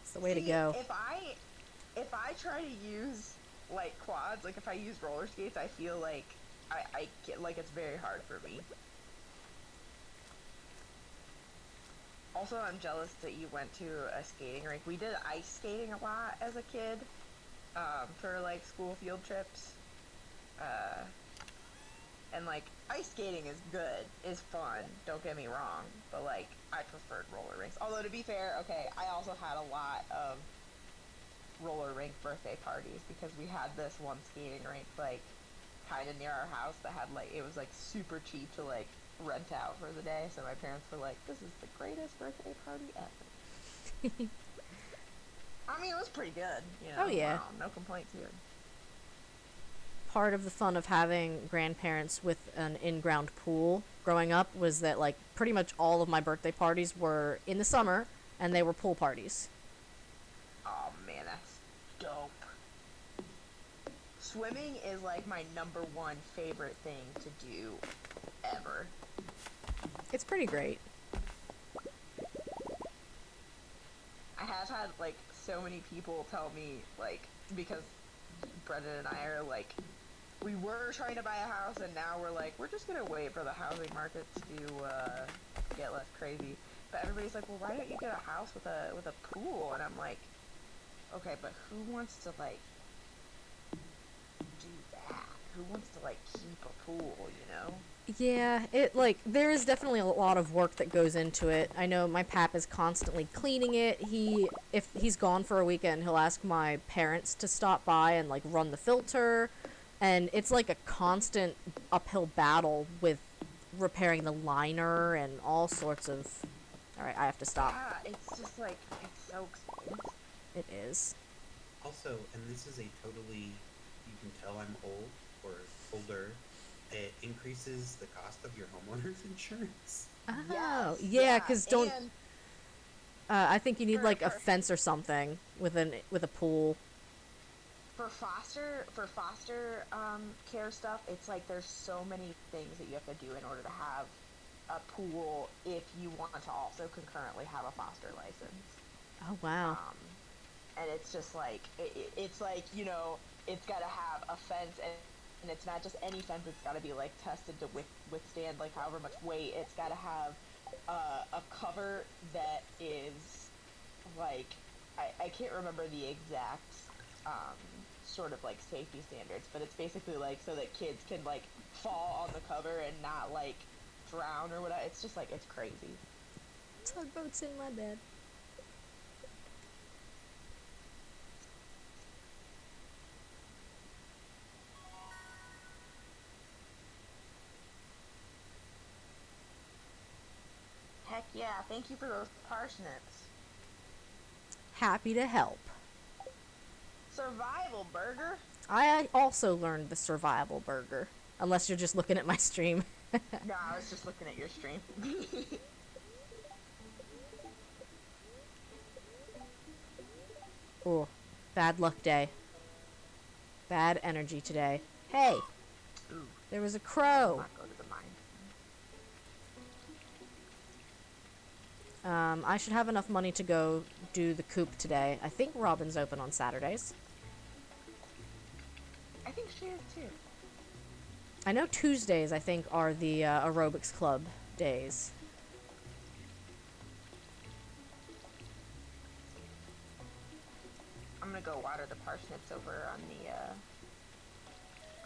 It's the way to go. If I try to use like quads, like if I use roller skates, I feel like I get like it's very hard for me. Also, I'm jealous that you went to a skating rink. We did ice skating a lot as a kid, for like school field trips. And like ice skating is good, is fun, don't get me wrong, but like I preferred roller rinks. Although to be fair, okay, I also had a lot of roller rink birthday parties, because we had this one skating rink like kind of near our house that had like, it was like super cheap to like rent out for the day, so my parents were like, this is the greatest birthday party ever. I mean, it was pretty good, you know. Oh yeah. Wow, no complaints here. Part of the fun of having grandparents with an in-ground pool growing up was that like pretty much all of my birthday parties were in the summer, and they were pool parties. Oh man, that's dope. Swimming is like my #1 favorite thing to do ever. It's pretty great. I have had like so many people tell me, like, because Brendan and I are like, we were trying to buy a house, and now we're like, we're just gonna wait for the housing market to get less crazy. But everybody's like, well, why don't you get a house with a pool? And I'm like, okay, but who wants to like do that? Who wants to like keep a pool, you know? Yeah, there is definitely a lot of work that goes into it. I know my pap is constantly cleaning it. If he's gone for a weekend, he'll ask my parents to stop by and like run the filter, and it's like a constant uphill battle with repairing the liner and all sorts of. All right, I have to stop. Yeah, it's just like, it's so expensive. It is. Also, and this is a totally, you can tell I'm old or older, it increases the cost of your homeowner's insurance. Oh, Yes, yeah, because don't. and I think you need like a for- fence or something with a pool. for foster care stuff, it's like there's so many things that you have to do in order to have a pool if you want to also concurrently have a foster license. Oh wow. And it's just like it's like, you know, it's got to have a fence, and it's not just any fence. It's got to be like tested to withstand like however much weight. It's got to have a cover that is like, I can't remember the exact sort of like safety standards, but it's basically like so that kids can like fall on the cover and not like drown or whatever. It's just like, it's crazy. Tugboat's in my bed. Heck yeah, thank you for those parsnips. Happy to help. Survival burger? I also learned the survival burger. Unless you're just looking at my stream. No, I was just looking at your stream. Ooh, bad luck day. Bad energy today. Hey, Ooh, there was a let's crow. not go to the mine. I should have enough money to go do the coop today. I think Robin's open on Saturdays. I think she is too. I know Tuesdays, I think, are the aerobics club days. I'm gonna go water the parsnips over on the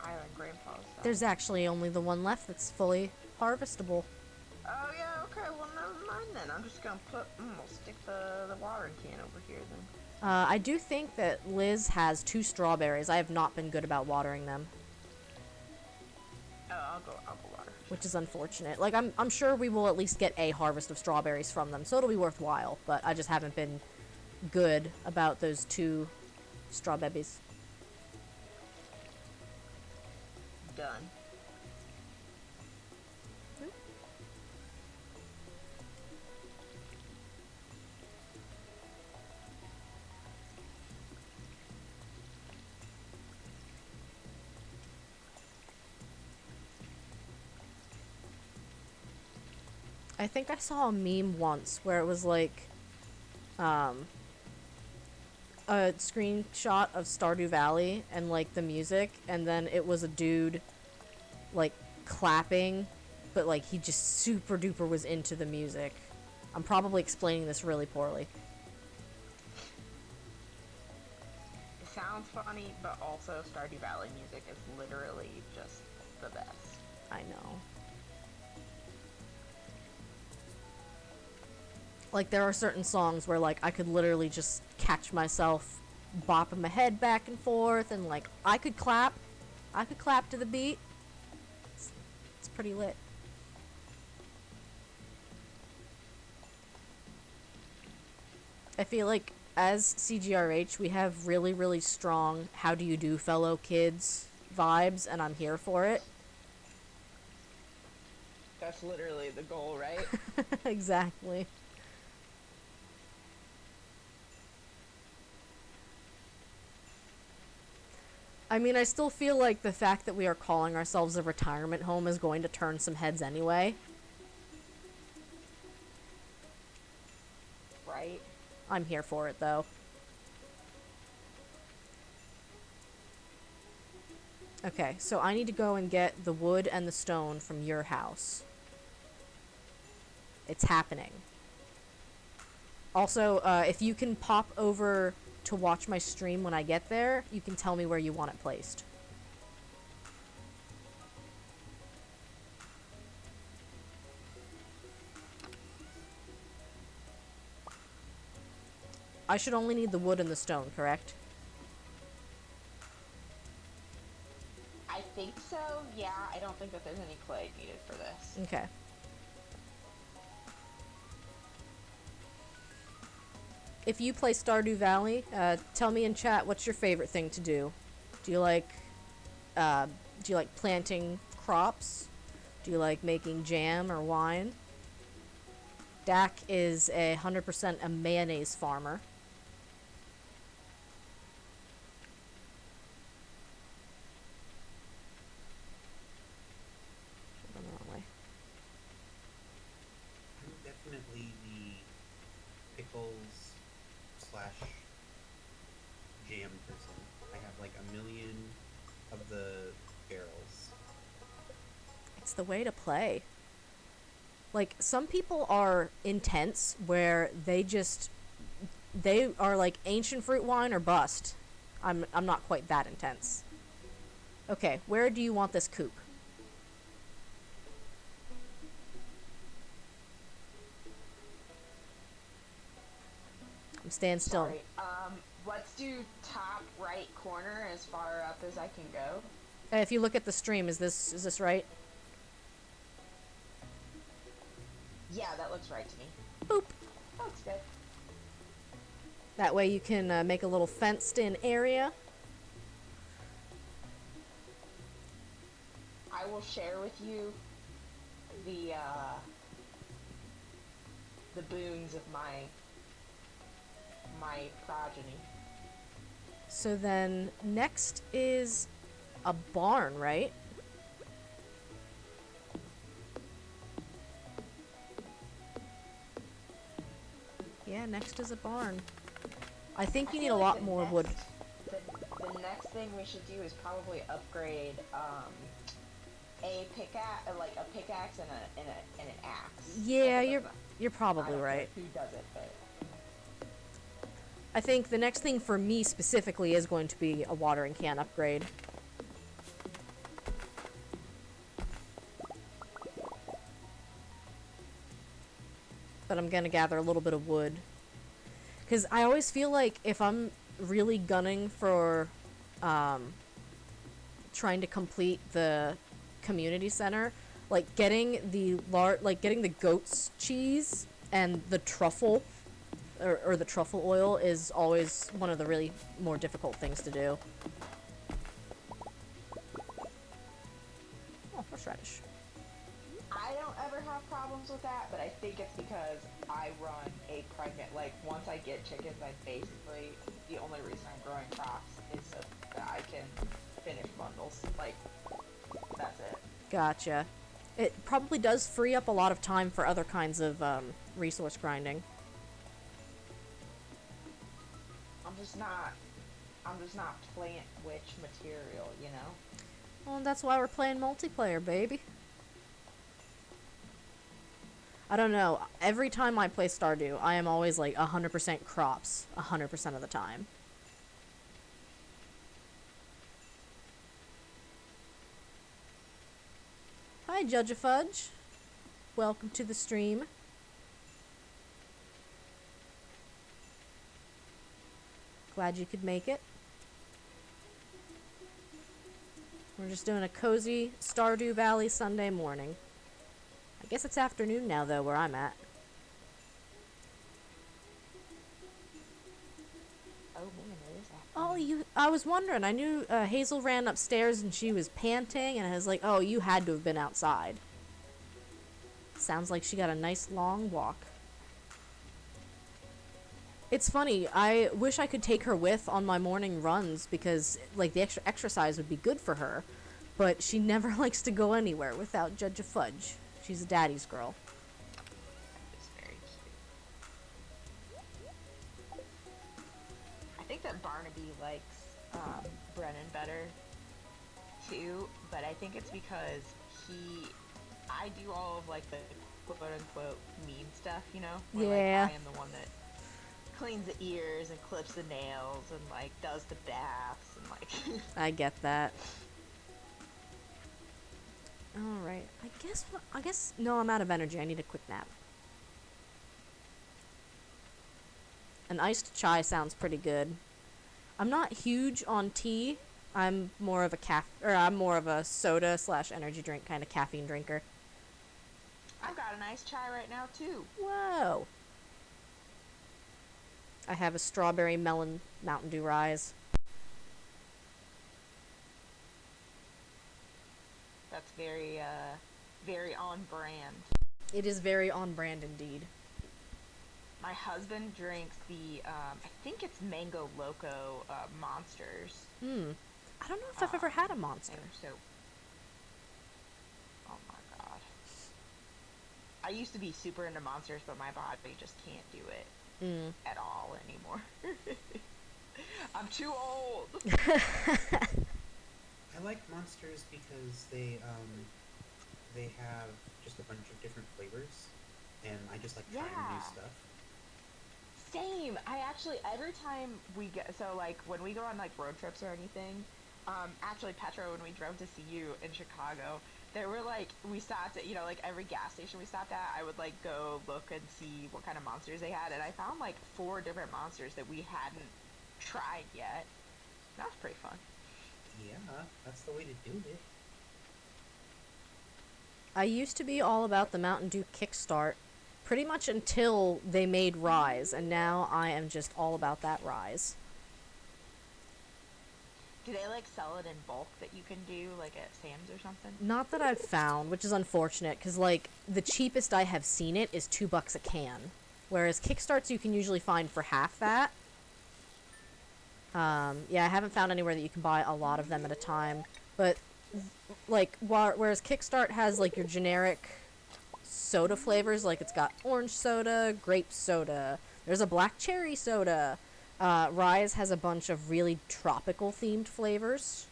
island grandpa's. There's actually only the one left that's fully harvestable. Oh yeah, okay, well never mind then. I'm just gonna we'll stick the watering can over here then. I do think that Liz has 2 strawberries. I have not been good about watering them, Oh, I'll go water. which is unfortunate. Like, I'm sure we will at least get a harvest of strawberries from them, so it'll be worthwhile, but I just haven't been good about those 2 strawberries. Done. I think I saw a meme once where it was like, a screenshot of Stardew Valley and like the music, and then it was a dude like clapping, but like he just super duper was into the music. I'm probably explaining this really poorly. It sounds funny, but also Stardew Valley music is literally just the best. I know. Like, there are certain songs where, like, I could literally just catch myself bopping my head back and forth, and, like, I could clap. I could clap to the beat. It's pretty lit. I feel like, as CGRH, we have really, really strong how do you do, fellow kids vibes, and I'm here for it. That's literally the goal, right? Exactly. I mean, I still feel like the fact that we are calling ourselves a retirement home is going to turn some heads anyway. Right? I'm here for it, though. Okay, so I need to go and get the wood and the stone from your house. It's happening. Also, if you can pop over to watch my stream when I get there, you can tell me where you want it placed. I should only need the wood and the stone, correct? I think so, yeah. I don't think that there's any clay needed for this. Okay. If you play Stardew Valley, tell me in chat what's your favorite thing to do. Do you like planting crops? Do you like making jam or wine? Dak is 100% a mayonnaise farmer. Went the wrong way. I'm definitely the pickles slash jam person. I have like a million of the barrels. It's the way to play. Like, some people are intense where they are like ancient fruit wine or bust. I'm not quite that intense. Okay, where do you want this coop? I'm staying still. Sorry. Let's do top right corner as far up as I can go. If you look at the stream, is this right? Yeah, that looks right to me. Boop. That looks good. That way you can make a little fenced-in area. I will share with you the boons of my progeny. So then next is a barn, right? Yeah, next is a barn. I think you need a lot more wood. The next thing we should do is probably upgrade a pickaxe, like a pickaxe and an axe. Yeah, Like, you're probably right. Who does it, but I think the next thing for me specifically is going to be a watering can upgrade. But I'm gonna gather a little bit of wood. Because I always feel like if I'm really gunning for trying to complete the community center, like getting the goat's cheese and the truffle or the truffle oil is always one of the really more difficult things to do. Oh, horseradish. I don't ever have problems with that, but I think it's because I run a pregnant, like, once I get chickens, I basically, the only reason I'm growing crops is so that I can finish bundles. Like, that's it. Gotcha. It probably does free up a lot of time for other kinds of resource grinding. I'm just not plant witch material, you know? Well, that's why we're playing multiplayer, baby. I don't know. Every time I play Stardew, I am always like 100% crops 100% of the time. Hi, Judge Fudge. Welcome to the stream. Glad you could make it. We're just doing a cozy Stardew Valley Sunday morning. I guess it's afternoon now, though, where I'm at. Oh man, it is Oh, afternoon. I was wondering. I knew Hazel ran upstairs and she was panting, and I was like, oh, you had to have been outside. Sounds like she got a nice long walk. It's funny, I wish I could take her with on my morning runs because, like, the extra exercise would be good for her, but she never likes to go anywhere without Judge Fudge. She's a daddy's girl. It's very cute. I think that Barnaby likes Brennan better too, but I think it's because I do all of like the quote unquote mean stuff, you know? Where, Yeah. like, I am the one that cleans the ears and clips the nails and like does the baths and like I get that. Alright, I guess, no, I'm out of energy. I need a quick nap. An iced chai sounds pretty good. I'm not huge on tea. I'm more of a soda / energy drink kind of caffeine drinker. I've got a nice chai right now too. Whoa. I have a strawberry melon Mountain Dew Rise. That's very very on brand. It is very on brand indeed. My husband drinks the I think it's Mango Loco Monsters. I don't know if I've ever had a Monster. So, oh my god. I used to be super into Monsters, but my body just can't do it at all anymore. I'm too old. I like Monsters because they have just a bunch of different flavors, and I just like trying new stuff. Same. I actually every time we get like when we go on like road trips or anything, actually Petra, when we drove to see you in Chicago, there were like we stopped at like every gas station we stopped at, I would like go look and see what kind of monsters they had, and I found like 4 different monsters that we hadn't tried yet. That was pretty fun. Yeah, that's the way to do it. I used to be all about the Mountain Dew Kickstart, pretty much until they made Rise, and now I am just all about that Rise. Do they like sell it in bulk that you can do like at Sam's or something? Not that I've found, which is unfortunate, because like the cheapest I have seen it is $2 a can, whereas Kickstarts you can usually find for half that. Yeah, I haven't found anywhere that you can buy a lot of them at a time, but like whereas Kickstart has like your generic soda flavors, like it's got orange soda, grape soda, there's a black cherry soda. Rise has a bunch of really tropical themed flavors.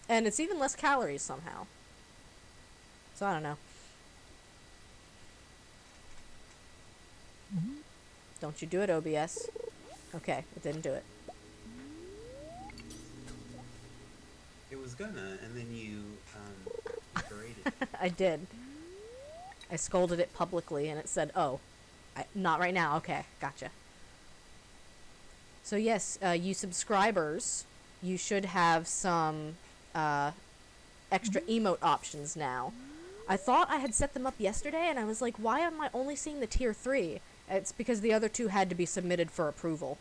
And it's even less calories somehow. So I don't know. Don't you do it, OBS. Okay, it didn't do it. It was gonna, and then you berated. I did. I scolded it publicly and it said, oh, not right now. Okay, gotcha. So yes, you subscribers, you should have some extra emote options now. I thought I had set them up yesterday and I was like, why am I only seeing the tier 3? It's because the other 2 had to be submitted for approval.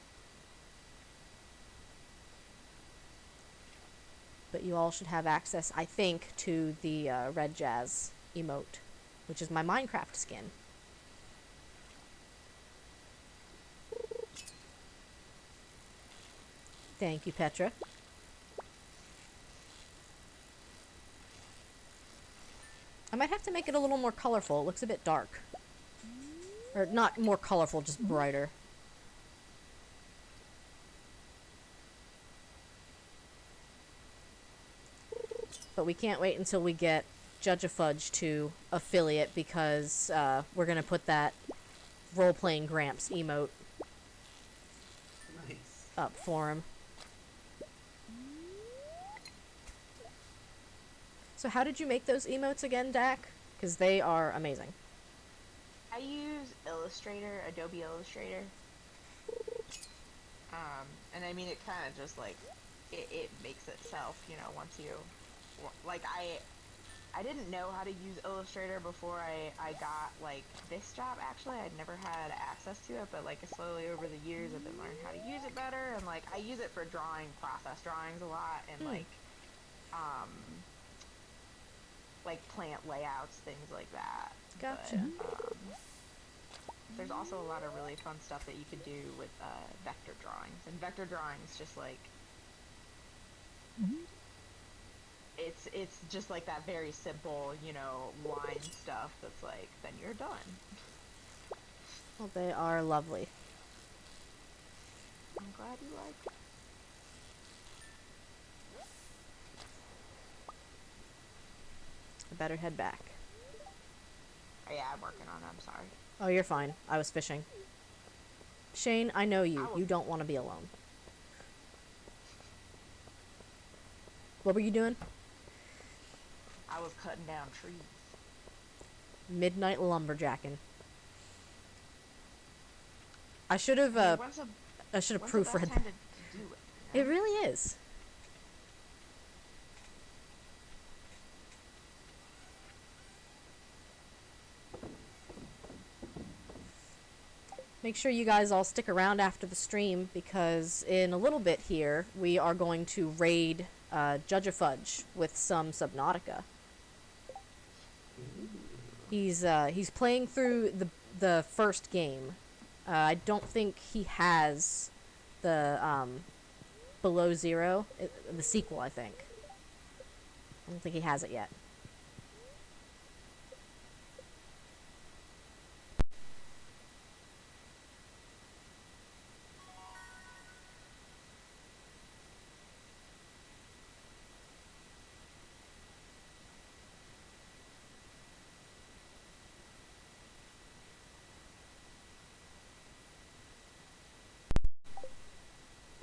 But you all should have access, I think, to the Red Jazz emote, which is my Minecraft skin. Thank you, Petra. I might have to make it a little more colorful. It looks a bit dark. Or not more colorful, just brighter. But we can't wait until we get Judge a Fudge to affiliate because we're going to put that role-playing Gramps emote Nice. up for him. So how did you make those emotes again, Dak? Because they are amazing. I use Illustrator, Adobe Illustrator. And I mean, it kind of just like, it makes itself, you know, once you, like, I didn't know how to use Illustrator before I got, like, this job, actually. I'd never had access to it, but, like, slowly over the years I've been learning how to use it better, and, like, I use it for drawing, process drawings a lot, and, like, plant layouts, things like that. Gotcha. But, there's also a lot of really fun stuff that you can do with vector drawings. And vector drawings just like it's just like that very simple, you know, line stuff that's like, then you're done. Well, they are lovely. I'm glad you like it. I better head back. Oh, yeah, I'm working on it, I'm sorry. Oh, you're fine. I was fishing. Shane, I know you. You don't want to be alone. What were you doing? I was cutting down trees. Midnight lumberjacking. I should have When's the proofread best that. time to do it? It really is. Make sure you guys all stick around after the stream because in a little bit here we are going to raid Judge a Fudge with some Subnautica. He's playing through the first game. I don't think he has the Below Zero, the sequel. I think. I don't think he has it yet.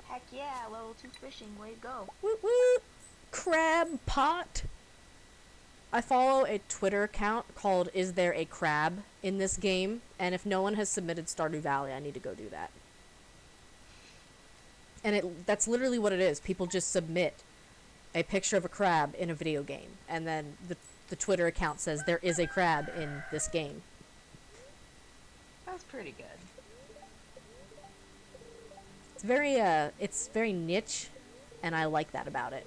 Heck yeah, level 2 fishing, way to go. Woot woot! Crab pot! I follow a Twitter account called Is There a Crab in this game? And if no one has submitted Stardew Valley, I need to go do that. And that's literally what it is. People just submit a picture of a crab in a video game. And then the the Twitter account says there is a crab in this game. That's pretty good. It's very niche, and I like that about it.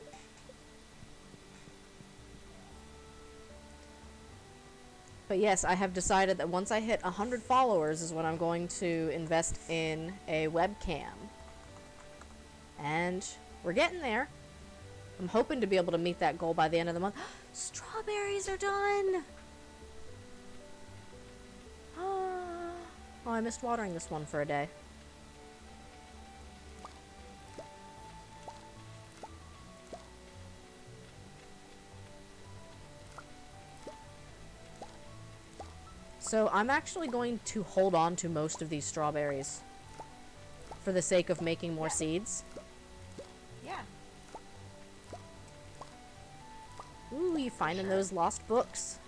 But yes, I have decided that once I hit 100 followers is when I'm going to invest in a webcam. And we're getting there. I'm hoping to be able to meet that goal by the end of the month. Strawberries are done! Oh, I missed watering this one for a day. So I'm actually going to hold on to most of these strawberries for the sake of making more seeds. Yeah. Ooh, you finding those lost books.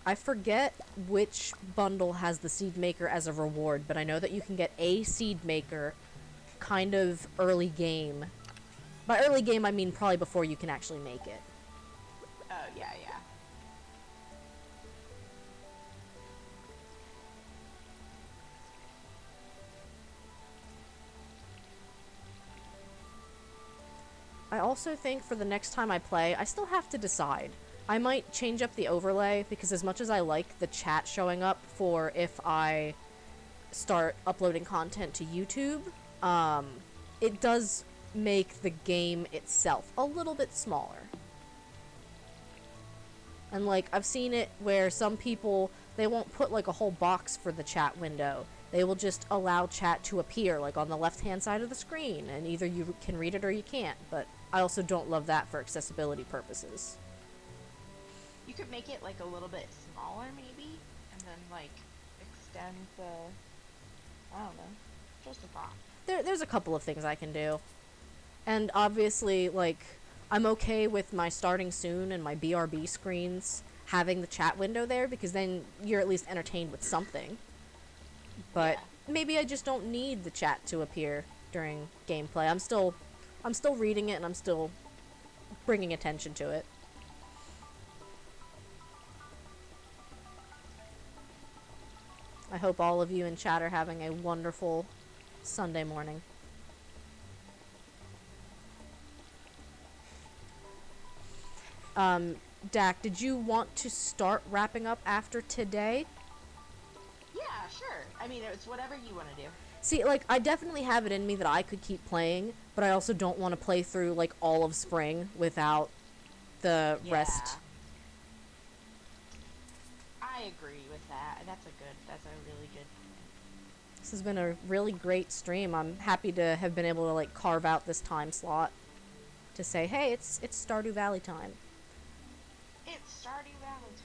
I forget which bundle has the seed maker as a reward, but I know that you can get a seed maker kind of early game. By early game, I mean probably before you can actually make it. Oh, yeah, yeah. I also think for the next time I play, I still have to decide. I might change up the overlay, because as much as I like the chat showing up for if I start uploading content to YouTube, it does make the game itself a little bit smaller. And like, I've seen it where some people, they won't put like a whole box for the chat window. They will just allow chat to appear like on the left hand side of the screen, and either you can read it or you can't. But I also don't love that for accessibility purposes. You could make it like a little bit smaller maybe, and then like extend the, I don't know, just a thought. There's a couple of things I can do. And obviously, like, I'm okay with my starting soon and my BRB screens having the chat window there, because then you're at least entertained with something. But maybe I just don't need the chat to appear during gameplay. I'm still reading it, and I'm still bringing attention to it. I hope all of you in chat are having a wonderful Sunday morning. Dak, did you want to start wrapping up after today? Yeah, sure. I mean, it's whatever you want to do. See, like, I definitely have it in me that I could keep playing, but I also don't want to play through, like, all of spring without the rest. I agree with that. That's a really good point. This has been a really great stream. I'm happy to have been able to, like, carve out this time slot to say, hey, it's Stardew Valley time. It's Stardew Valley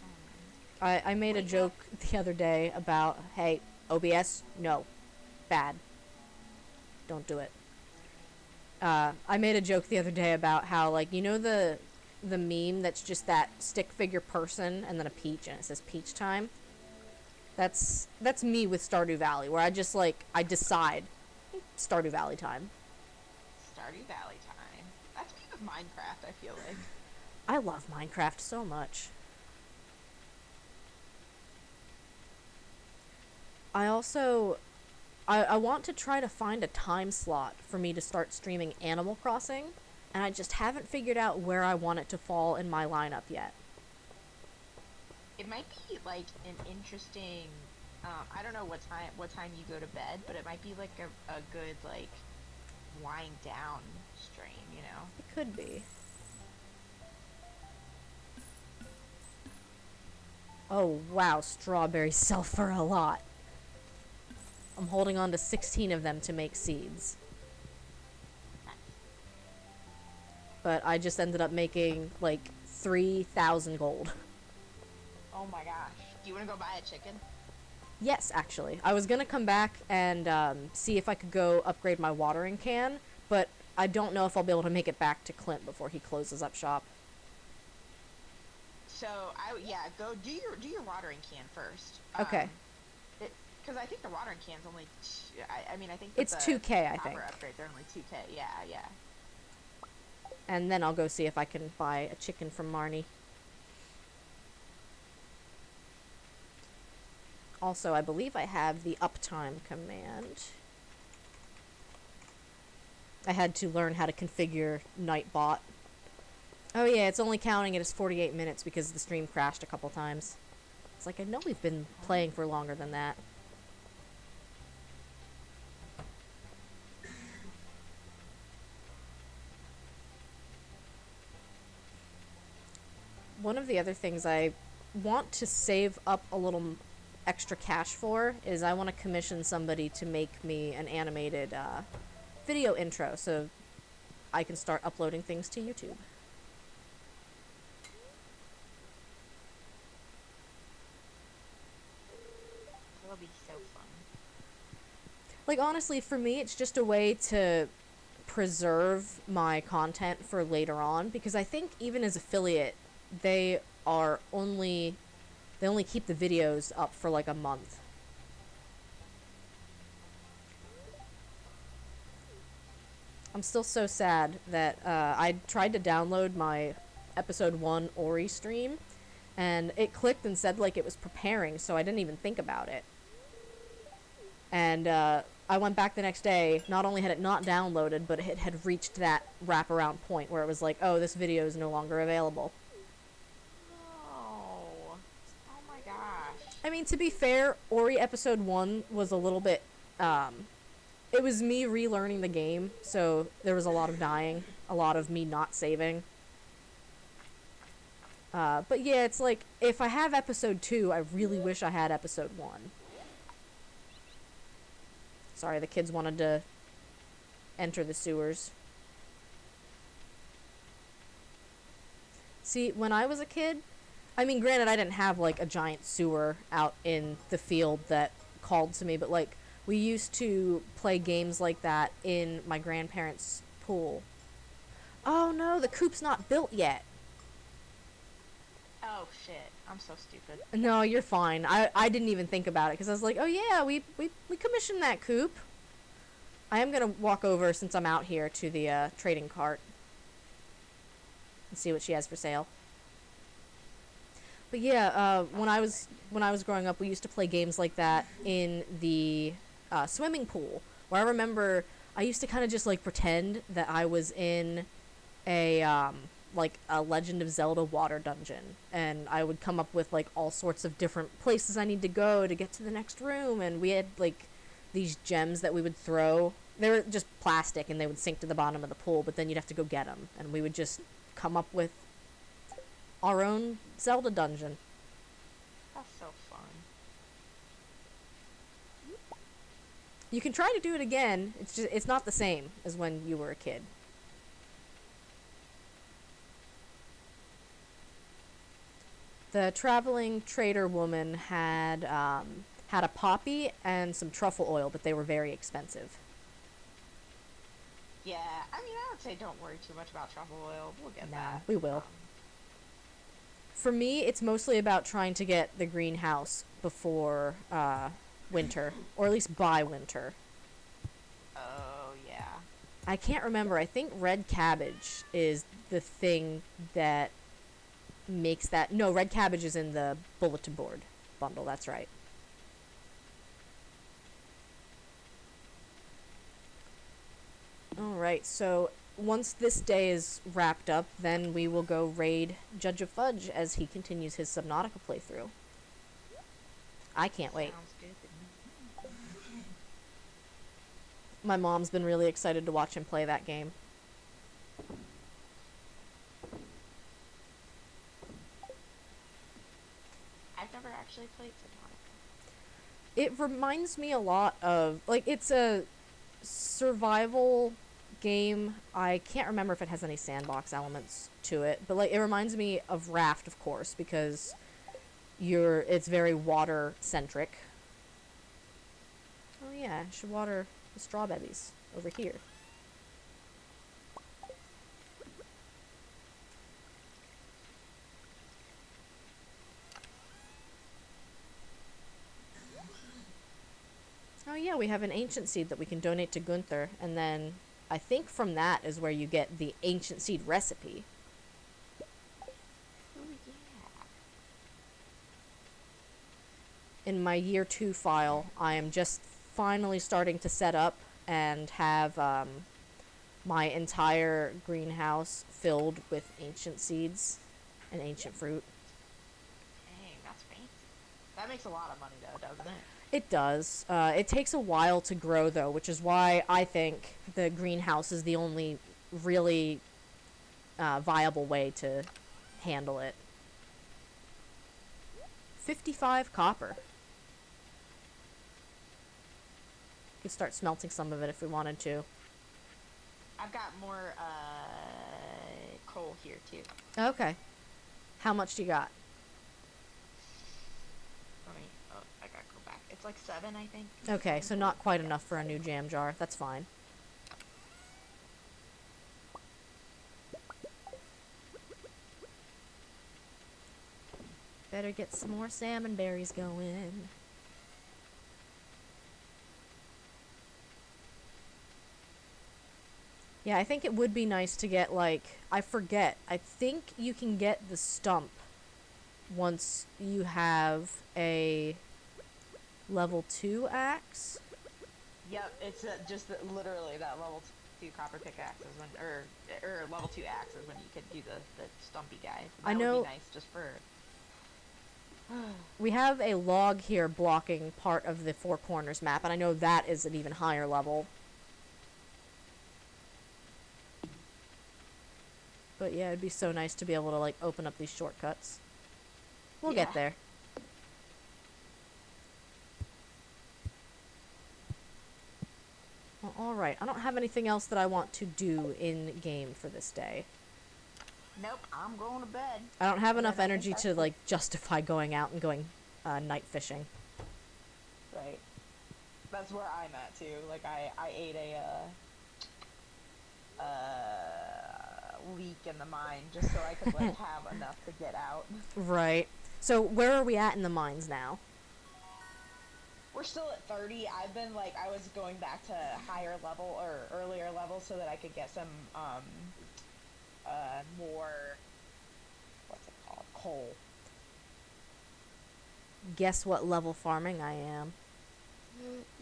time. I made a joke the other day about, hey, OBS, no, bad. Don't do it. I made a joke the other day about how, like, you know the meme that's just that stick figure person and then a peach and it says peach time? That's me with Stardew Valley, where I just, like, I decide Stardew Valley time. Stardew Valley time. That's me with Minecraft, I feel like. I love Minecraft so much. I also... I want to try to find a time slot for me to start streaming Animal Crossing, and I just haven't figured out where I want it to fall in my lineup yet. It might be, like, an interesting... I don't know what time you go to bed, but it might be, like, a good, like, wind down stream, you know? It could be. Oh, wow, strawberries sell for a lot. I'm holding on to 16 of them to make seeds. But I just ended up making, like, 3,000 gold. Oh my gosh. Do you want to go buy a chicken? Yes, actually. I was gonna come back and see if I could go upgrade my watering can, but I don't know if I'll be able to make it back to Clint before he closes up shop. So, go do your watering can first. Okay. Because I think the watering can's only. I mean, I think that It's the 2K, I think. copper upgrades are only 2K. Yeah, yeah. And then I'll go see if I can buy a chicken from Marnie. Also, I believe I have the uptime command. I had to learn how to configure Nightbot. Oh yeah, it's only counting it as 48 minutes because the stream crashed a couple times. It's like, I know we've been playing for longer than that. One of the other things I want to save up a little extra cash for is I want to commission somebody to make me an animated video intro so I can start uploading things to YouTube. That'll be so fun. Like, honestly, for me, it's just a way to preserve my content for later on, because I think even as affiliate, they only keep the videos up for like a month. I'm still so sad that I tried to download my episode 1 Ori stream, and it clicked and said like it was preparing, so I didn't even think about it. And I went back the next day. Not only had it not downloaded, but it had reached that wraparound point where it was like, oh, this video is no longer available. No. Oh my gosh. I mean, to be fair, Ori episode 1 was a little bit, it was me relearning the game, so there was a lot of dying, a lot of me not saving. But yeah, it's like, if I have episode 2, I really wish I had episode 1. Sorry, the kids wanted to enter the sewers. See, when I was a kid, I mean, granted, I didn't have, like, a giant sewer out in the field that called to me, but, like, we used to play games like that in my grandparents' pool. Oh, no, the coop's not built yet. Oh shit. I'm so stupid. No, you're fine. I didn't even think about it, because I was like, oh, yeah, we commissioned that coop. I am going to walk over, since I'm out here, to the trading cart and see what she has for sale. But yeah, when I was growing up, we used to play games like that in the swimming pool, where I remember I used to kind of just like pretend that I was in a like a Legend of Zelda water dungeon, and I would come up with like all sorts of different places I need to go to get to the next room, and we had like these gems that we would throw. They were just plastic, and they would sink to the bottom of the pool, but then you'd have to go get them, and we would just come up with our own Zelda dungeon. That's so fun. You can try to do it again. It's not the same as when you were a kid. The traveling trader woman had a poppy and some truffle oil, but they were very expensive. Yeah, I mean, I would say don't worry too much about truffle oil. We'll get that. We will. For me, it's mostly about trying to get the greenhouse before winter, or at least by winter. Oh, yeah. I can't remember. I think red cabbage is the thing that makes that... No, red cabbage is in the bulletin board bundle. That's right. Alright, so once this day is wrapped up, then we will go raid Judge of Fudge as he continues his Subnautica playthrough. I can't wait. Sounds good to me. My mom's been really excited to watch him play that game. I've never actually played Subnautica. It reminds me a lot of... Like, it's a survival game. I can't remember if it has any sandbox elements to it, but like it reminds me of Raft, of course, because it's very water centric. Oh yeah, I should water the strawberries over here. yeah, we have an ancient seed that we can donate to Gunther, and then I think from that is where you get the ancient seed recipe. Oh yeah. In my year 2 file, I am just finally starting to set up and have my entire greenhouse filled with ancient seeds and ancient fruit. Dang, that's fancy. That makes a lot of money though, doesn't it? It does. It takes a while to grow, though, which is why I think the greenhouse is the only really viable way to handle it. 55 copper. Could start smelting some of it if we wanted to. I've got more coal here too. Okay. How much do you got? I gotta go back. It's like 7, I think. Okay, so not quite enough for a new jam jar. That's fine. Better get some more salmon berries going. Yeah, I think it would be nice to get, like, I forget. I think you can get the stump once you have a level 2 axe. Yep, it's just literally that level 2 copper pickaxe is when, or level 2 axe is when you can do the stumpy guy. I That know- would be nice just for. We have a log here blocking part of the Four Corners map, and I know that is an even higher level. But yeah, it'd be so nice to be able to, like, open up these shortcuts. We'll Yeah. get there. Well, alright, I don't have anything else that I want to do in-game for this day. Nope, I'm going to bed. I don't have And enough then I think energy that's to, it. like, justify going out and going night fishing. Right. That's where I'm at too. Like I ate a leek in the mine just so I could like have enough to get out. Right. So, where are we at in the mines now? We're still at 30. I've been like I was going back to higher level or earlier level so that I could get some more what's it called? Coal. Guess what level farming I am?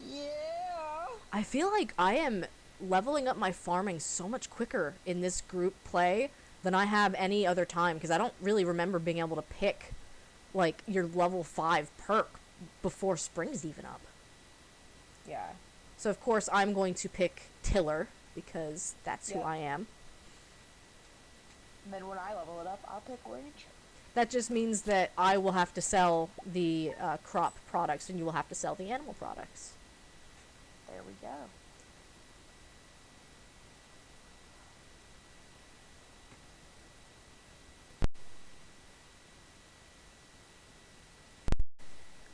Yeah. I feel like I am leveling up my farming so much quicker in this group play than I have any other time, because I don't really remember being able to pick, like, your level 5 perk before spring's even up. Yeah. So, of course, I'm going to pick Tiller, because that's who Yeah. I am. And then when I level it up, I'll pick Ranger. That just means that I will have to sell the crop products, and you will have to sell the animal products. There we go.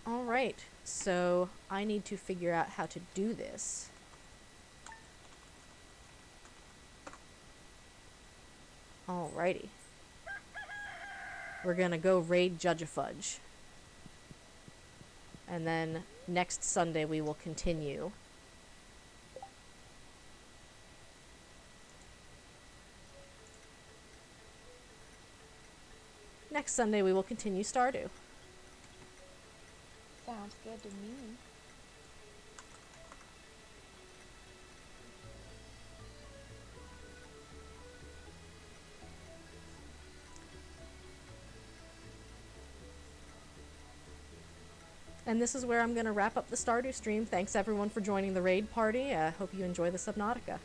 Alright, so I need to figure out how to do this. Alrighty. We're gonna go raid Judge-a-Fudge. And then next Sunday we will continue. Next Sunday we will continue Stardew. Sounds good to me. And this is where I'm going to wrap up the Stardew stream. Thanks everyone for joining the raid party. I hope you enjoy the Subnautica.